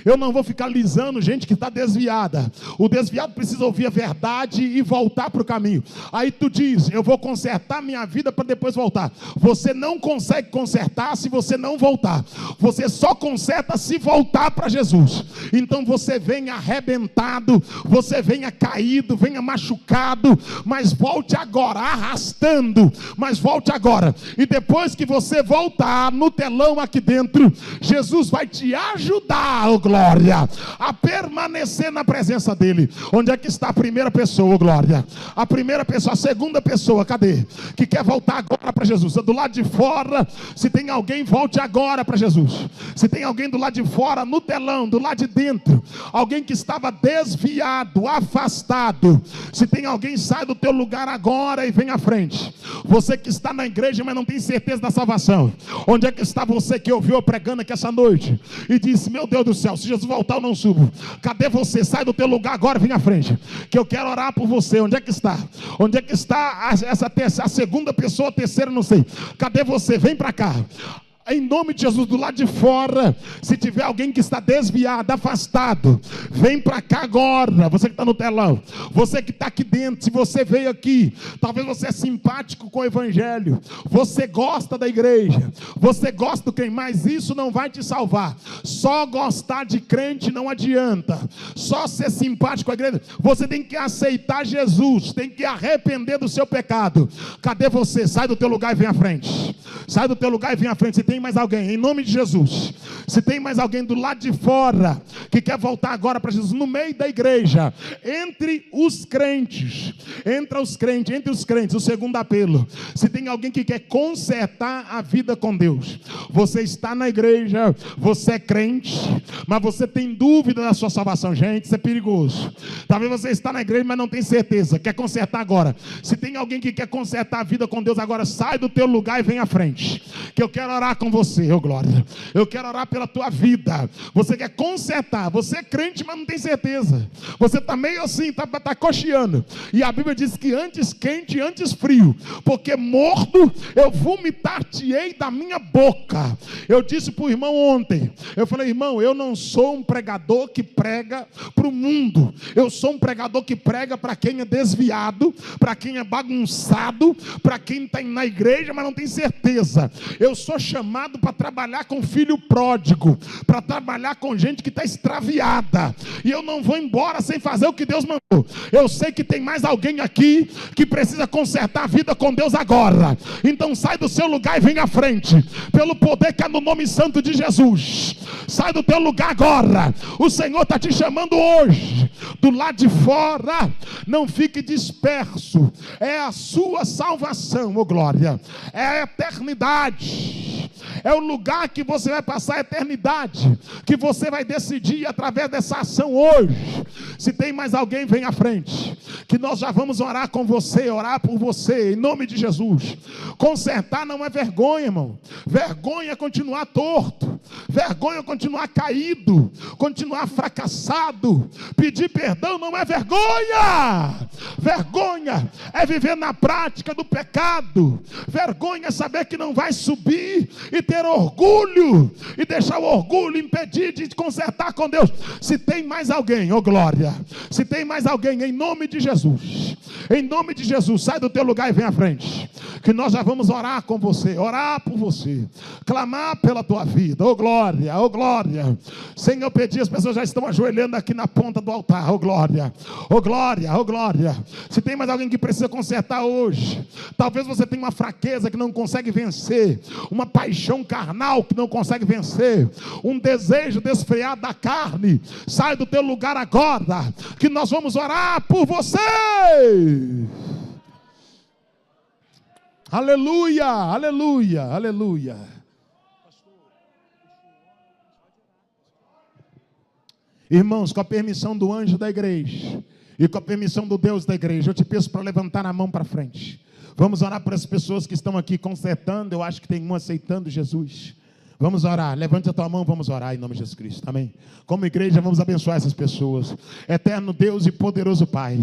Eu não vou ficar lisando gente que está desviada. O desviado precisa ouvir a verdade e voltar para o caminho. Aí tu diz, eu vou consertar minha vida para depois voltar. Você não consegue consertar se você não voltar. Você só conserta se voltar para Jesus. Então você venha arrebentado, você venha caído, venha machucado, mas volte agora, arrastando, mas volte agora. E depois que você voltar no telão aqui dentro, Jesus vai te ajudar, oh glória, a permanecer na presença dele. Onde é que está a primeira pessoa, oh glória? A primeira pessoa, a segunda pessoa, cadê? Que quer voltar agora para Jesus. Do lado de fora, se tem alguém, volte agora para Jesus. Se tem alguém do lado de fora, no telão, do lado de dentro, alguém que estava desviado, afastado, se tem alguém, sai do teu lugar agora e vem à frente. Você que está na igreja, mas não tem certeza da salvação, onde é que está você que ouviu eu pregando aqui essa noite e disse, meu Deus do céu, se Jesus voltar eu não subo? Cadê você? Sai do teu lugar agora e vem à frente, que eu quero orar por você. Onde é que está? Onde é que está a segunda pessoa, a terceira, não sei. Cadê você? Vem para cá. Em nome de Jesus, do lado de fora, se tiver alguém que está desviado, afastado, vem para cá agora. Você que está no telão, você que está aqui dentro, se você veio aqui, talvez você é simpático com o evangelho, você gosta da igreja, você gosta do crente, mas isso não vai te salvar. Só gostar de crente não adianta, só ser simpático com a igreja. Você tem que aceitar Jesus, tem que arrepender do seu pecado. Cadê você? Sai do teu lugar e vem à frente. Sai do teu lugar e vem à frente. Se tem mais alguém, em nome de Jesus, se tem mais alguém do lado de fora que quer voltar agora para Jesus, no meio da igreja, entre os crentes, o segundo apelo, se tem alguém que quer consertar a vida com Deus, você está na igreja, você é crente, mas você tem dúvida da sua salvação. Gente, isso é perigoso. Talvez você está na igreja, mas não tem certeza, quer consertar agora. Se tem alguém que quer consertar a vida com Deus agora, sai do teu lugar e vem à frente, que eu quero orar com você, oh glória. Eu quero orar pela tua vida. Você quer consertar, você é crente, mas não tem certeza. Você está meio assim, está cocheando. E a Bíblia diz que antes quente, antes frio, porque morto eu vomitar-te-ei da minha boca. Eu disse para o irmão ontem, eu falei, irmão, eu não sou um pregador que prega para o mundo. Eu sou um pregador que prega para quem é desviado, para quem é bagunçado, para quem está na igreja, mas não tem certeza. Eu sou chamado chamado para trabalhar com filho pródigo, para trabalhar com gente que está extraviada, e eu não vou embora sem fazer o que Deus mandou. Eu sei que tem mais alguém aqui que precisa consertar a vida com Deus agora, então sai do seu lugar e vem à frente, pelo poder que é no nome santo de Jesus. Sai do teu lugar agora, o Senhor está te chamando hoje. Do lado de fora, não fique disperso, é a sua salvação, oh glória, é a eternidade, é o lugar que você vai passar a eternidade, que você vai decidir através dessa ação hoje. Se tem mais alguém, vem à frente, que nós já vamos orar com você, orar por você, em nome de Jesus. Consertar não é vergonha, irmão. Vergonha é continuar torto, vergonha é continuar caído, continuar fracassado. Pedir perdão não é vergonha. Vergonha é viver na prática do pecado. Vergonha é saber que não vai subir e ter orgulho, e deixar o orgulho impedir de consertar com Deus. Se tem mais alguém, oh glória, se tem mais alguém, em nome de Jesus, em nome de Jesus, sai do teu lugar e vem à frente, que nós já vamos orar com você, orar por você, clamar pela tua vida, oh glória, oh glória. Sem eu pedir, as pessoas já estão ajoelhando aqui na ponta do altar, oh glória, oh glória, oh glória. Se tem mais alguém que precisa consertar hoje, talvez você tenha uma fraqueza que não consegue vencer, uma paixão carnal que não consegue vencer, um desejo desfreado da carne, sai do teu lugar agora, que nós vamos orar por você. Aleluia, aleluia, aleluia. Irmãos, com a permissão do anjo da igreja e com a permissão do Deus da igreja, eu te peço para levantar a mão para frente. Vamos orar por as pessoas que estão aqui consertando. Eu acho que tem um aceitando Jesus. Vamos orar, levante a tua mão, vamos orar em nome de Jesus Cristo, amém? Como igreja vamos abençoar essas pessoas. Eterno Deus e poderoso Pai,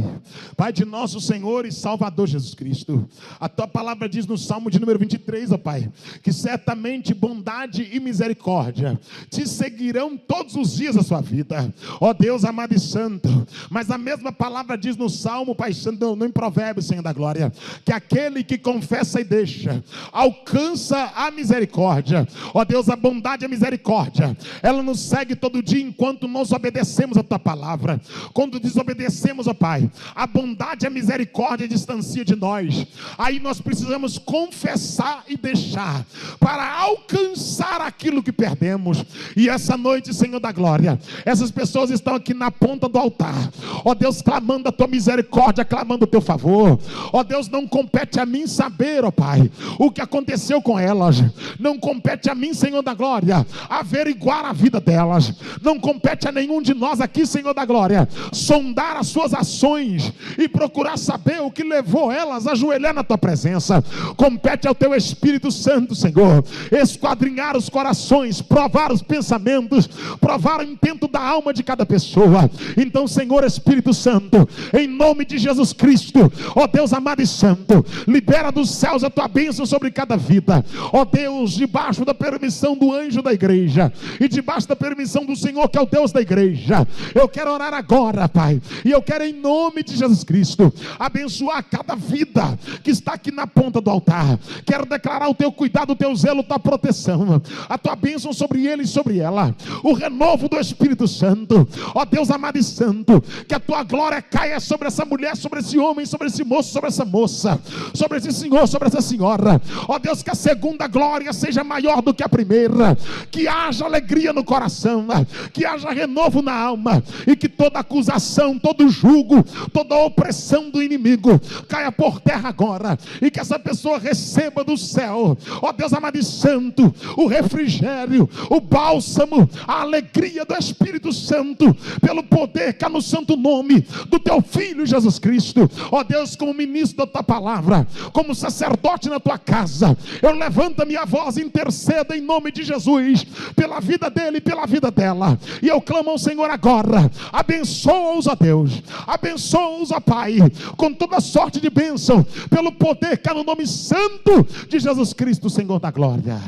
Pai de nosso Senhor e Salvador Jesus Cristo, a tua palavra diz no Salmo de número 23, ó Pai, que certamente bondade e misericórdia te seguirão todos os dias da sua vida, ó Deus amado e santo. Mas a mesma palavra diz no Salmo, Pai Santo, no Provérbios, Senhor da glória, que aquele que confessa e deixa, alcança a misericórdia. Ó Deus, a bondade e a misericórdia, ela nos segue todo dia enquanto nós obedecemos a tua palavra. Quando desobedecemos, ó Pai, a bondade e a misericórdia distancia de nós. Aí nós precisamos confessar e deixar para alcançar aquilo que perdemos. E essa noite, Senhor da glória, essas pessoas estão aqui na ponta do altar, ó Deus, clamando a tua misericórdia, clamando o teu favor. Ó Deus, não compete a mim saber, ó Pai, o que aconteceu com elas. Não compete a mim, Senhor da glória, averiguar a vida delas. Não compete a nenhum de nós aqui, Senhor da glória, sondar as suas ações e procurar saber o que levou elas a ajoelhar na tua presença. Compete ao teu Espírito Santo, Senhor, esquadrinhar os corações, provar os pensamentos, provar o intento da alma de cada pessoa. Então, Senhor Espírito Santo, em nome de Jesus Cristo, ó Deus amado e santo, libera dos céus a tua bênção sobre cada vida. Ó Deus, debaixo da permissão do anjo da igreja e debaixo da permissão do Senhor, que é o Deus da igreja, eu quero orar agora, Pai, e eu quero, em nome de Jesus Cristo, abençoar cada vida que está aqui na ponta do altar. Quero declarar o teu cuidado, o teu zelo, a tua proteção, a tua bênção sobre ele e sobre ela, o renovo do Espírito Santo. Ó Deus amado e santo, que a tua glória caia sobre essa mulher, sobre esse homem, sobre esse moço, sobre essa moça, sobre esse senhor, sobre essa senhora. Ó Deus, que a segunda glória seja maior do que a primeira, que haja alegria no coração, que haja renovo na alma, e que toda acusação, todo jugo, toda opressão do inimigo caia por terra agora, e que essa pessoa receba do céu, ó Deus amado e santo, o refrigério, o bálsamo, a alegria do Espírito Santo, pelo poder que há no santo nome do teu Filho Jesus Cristo. Ó Deus, como ministro da tua palavra, como sacerdote na tua casa, eu levanto a minha voz e intercedo em nome nome de Jesus, pela vida dele e pela vida dela. E eu clamo ao Senhor agora, abençoa-os, ó Deus, abençoa-os, ó Pai, com toda sorte de bênção, pelo poder que há no nome santo de Jesus Cristo, Senhor da glória.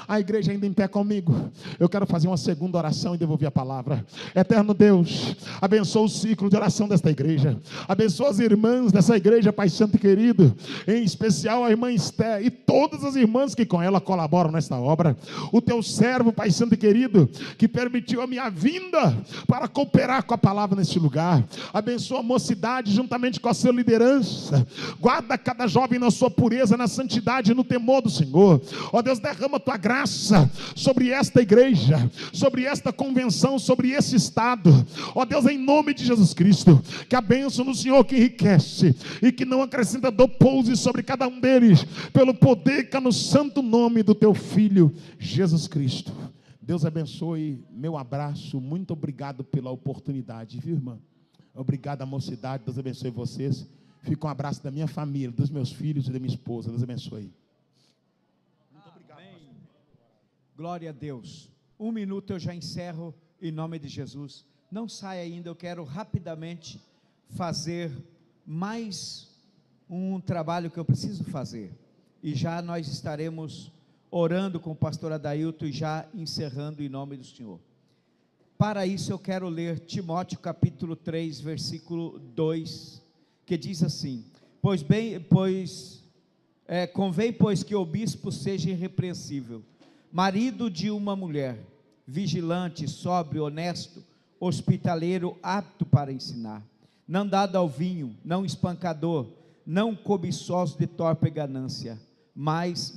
A igreja ainda em pé comigo, eu quero fazer uma segunda oração e devolver a palavra. Eterno Deus, abençoa o ciclo de oração desta igreja, abençoa as irmãs dessa igreja, Pai Santo e querido, em especial a irmã Esté e todas as irmãs que com ela colaboram nesta obra. O teu servo, Pai Santo e querido, que permitiu a minha vinda para cooperar com a palavra neste lugar, abençoa a mocidade juntamente com a sua liderança, guarda cada jovem na sua pureza, na santidade e no temor do Senhor. Ó Deus, derrama a tua graça sobre esta igreja, sobre esta convenção, sobre esse estado. Ó Deus, em nome de Jesus Cristo, que a bênção do Senhor que enriquece e que não acrescenta dor pouse sobre cada um deles, pelo poder que há no santo nome do teu Filho Jesus Cristo. Deus abençoe, meu abraço, muito obrigado pela oportunidade, viu, irmã? Obrigado à mocidade, Deus abençoe vocês. Fica um abraço da minha família, dos meus filhos e da minha esposa, Deus abençoe. Muito obrigado. Amém. Glória a Deus. 1 minuto eu já encerro, em nome de Jesus. Não saia ainda, eu quero rapidamente fazer mais um trabalho que eu preciso fazer. E já nós estaremos orando com o pastor Adailton e já encerrando em nome do Senhor. Para isso eu quero ler Timóteo capítulo 3, versículo 2, que diz assim: convém, pois, que o bispo seja irrepreensível, marido de uma mulher, vigilante, sóbrio, honesto, hospitaleiro, apto para ensinar, não dado ao vinho, não espancador, não cobiçoso de torpe ganância, mas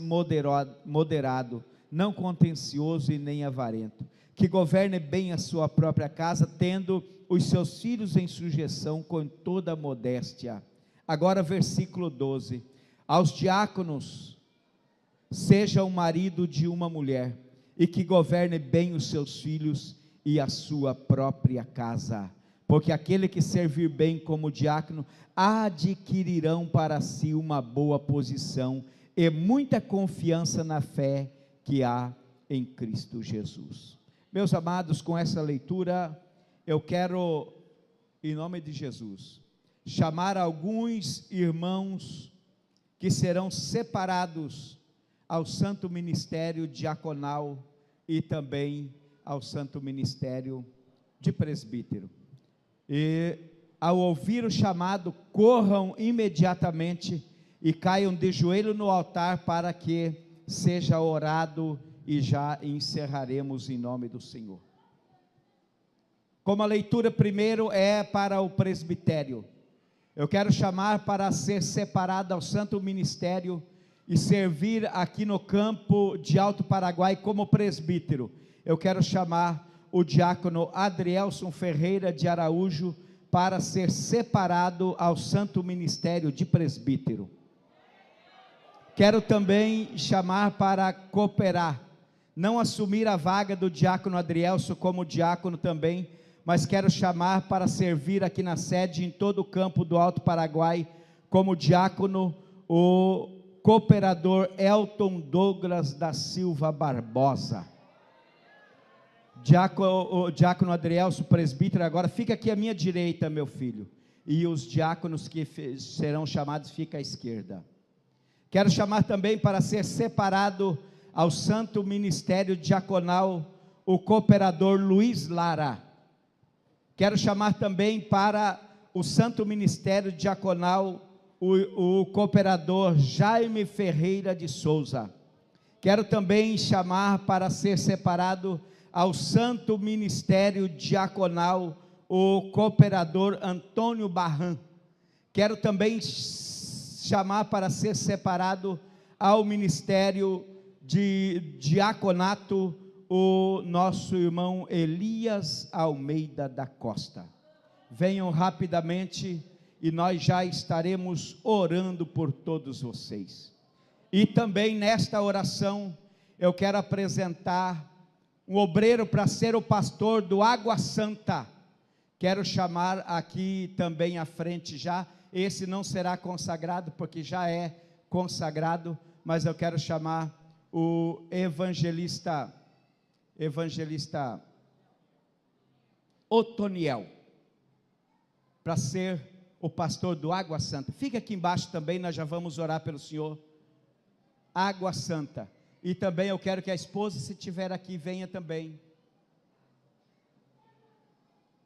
moderado, não contencioso e nem avarento, que governe bem a sua própria casa, tendo os seus filhos em sujeição com toda modéstia. Agora versículo 12, aos diáconos, seja o marido de uma mulher, e que governe bem os seus filhos e a sua própria casa, porque aquele que servir bem como diácono, adquirirão para si uma boa posição, e muita confiança na fé que há em Cristo Jesus. Meus amados, com essa leitura, eu quero, em nome de Jesus, chamar alguns irmãos que serão separados ao santo ministério diaconal e também ao santo ministério de presbítero. E ao ouvir o chamado, corram imediatamente e caiam de joelho no altar para que seja orado, e já encerraremos em nome do Senhor. Como a leitura primeiro é para o presbitério, eu quero chamar para ser separado ao santo ministério e servir aqui no campo de Alto Paraguai como presbítero. Eu quero chamar o diácono Adrielson Ferreira de Araújo para ser separado ao santo ministério de presbítero. Quero também chamar para cooperar, não assumir a vaga do diácono Adrielson como diácono também, mas quero chamar para servir aqui na sede, em todo o campo do Alto Paraguai, como diácono, o cooperador Elton Douglas da Silva Barbosa. O diácono Adrielson, presbítero, agora fica aqui à minha direita, meu filho, e os diáconos que serão chamados fica à esquerda. Quero chamar também para ser separado ao santo ministério diaconal o cooperador Luiz Lara. Quero chamar também para o santo ministério diaconal o cooperador Jaime Ferreira de Souza. Quero também chamar para ser separado ao santo ministério diaconal o cooperador Antônio Barran. Quero também chamar para ser separado ao ministério de diaconato o nosso irmão Elias Almeida da Costa. Venham rapidamente e nós já estaremos orando por todos vocês. E também nesta oração eu quero apresentar um obreiro para ser o pastor do Água Santa. Quero chamar aqui também à frente já, esse não será consagrado porque já é consagrado, mas eu quero chamar o evangelista Otoniel, para ser o pastor do Água Santa. Fica aqui embaixo também, nós já vamos orar pelo senhor. Água Santa. E também eu quero que a esposa, se estiver aqui, venha também.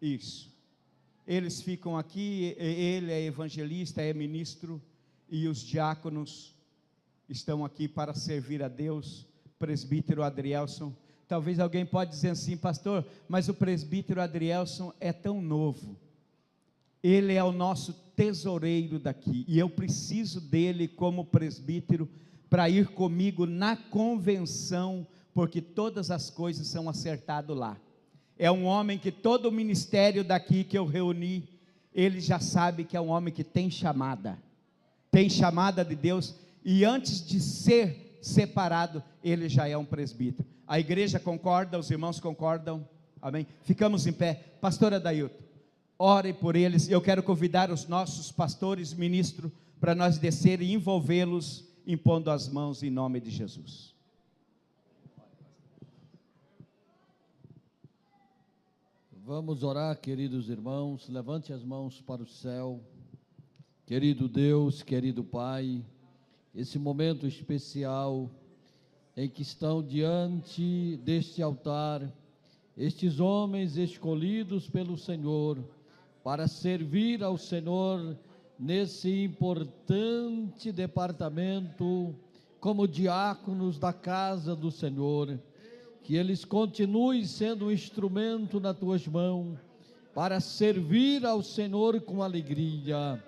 Isso. Eles ficam aqui, ele é evangelista, é ministro, e os diáconos estão aqui para servir a Deus. Presbítero Adrielson. Talvez alguém pode dizer assim, pastor, mas o presbítero Adrielson é tão novo. Ele é o nosso tesoureiro daqui, e eu preciso dele como presbítero, para ir comigo na convenção, porque todas as coisas são acertadas lá. É um homem que todo o ministério daqui que eu reuni, ele já sabe que é um homem que tem chamada de Deus, e antes de ser separado, ele já é um presbítero. A igreja concorda, os irmãos concordam, amém? Ficamos em pé. Pastora Dailton, ore por eles. Eu quero convidar os nossos pastores, ministros, para nós descer e envolvê-los, impondo as mãos em nome de Jesus. Vamos orar, queridos irmãos. Levante as mãos para o céu. Querido Deus, querido Pai, esse momento especial em que estão diante deste altar estes homens escolhidos pelo Senhor para servir ao Senhor nesse importante departamento como diáconos da casa do Senhor, que eles continuem sendo um instrumento nas tuas mãos para servir ao Senhor com alegria.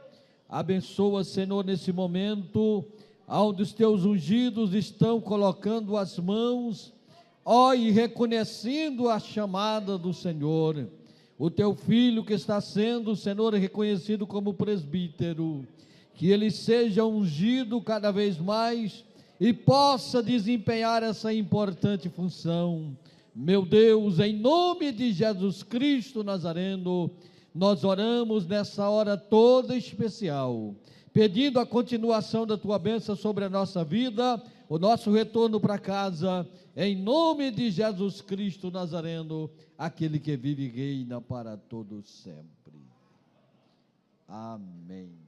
Abençoa, Senhor, nesse momento onde os teus ungidos estão colocando as mãos, e reconhecendo a chamada do Senhor. O teu filho que está sendo, Senhor, reconhecido como presbítero, que ele seja ungido cada vez mais e possa desempenhar essa importante função. Meu Deus, em nome de Jesus Cristo Nazareno, nós oramos nessa hora toda especial, pedindo a continuação da tua bênção sobre a nossa vida, o nosso retorno para casa, em nome de Jesus Cristo Nazareno, aquele que vive e reina para todos sempre. Amém.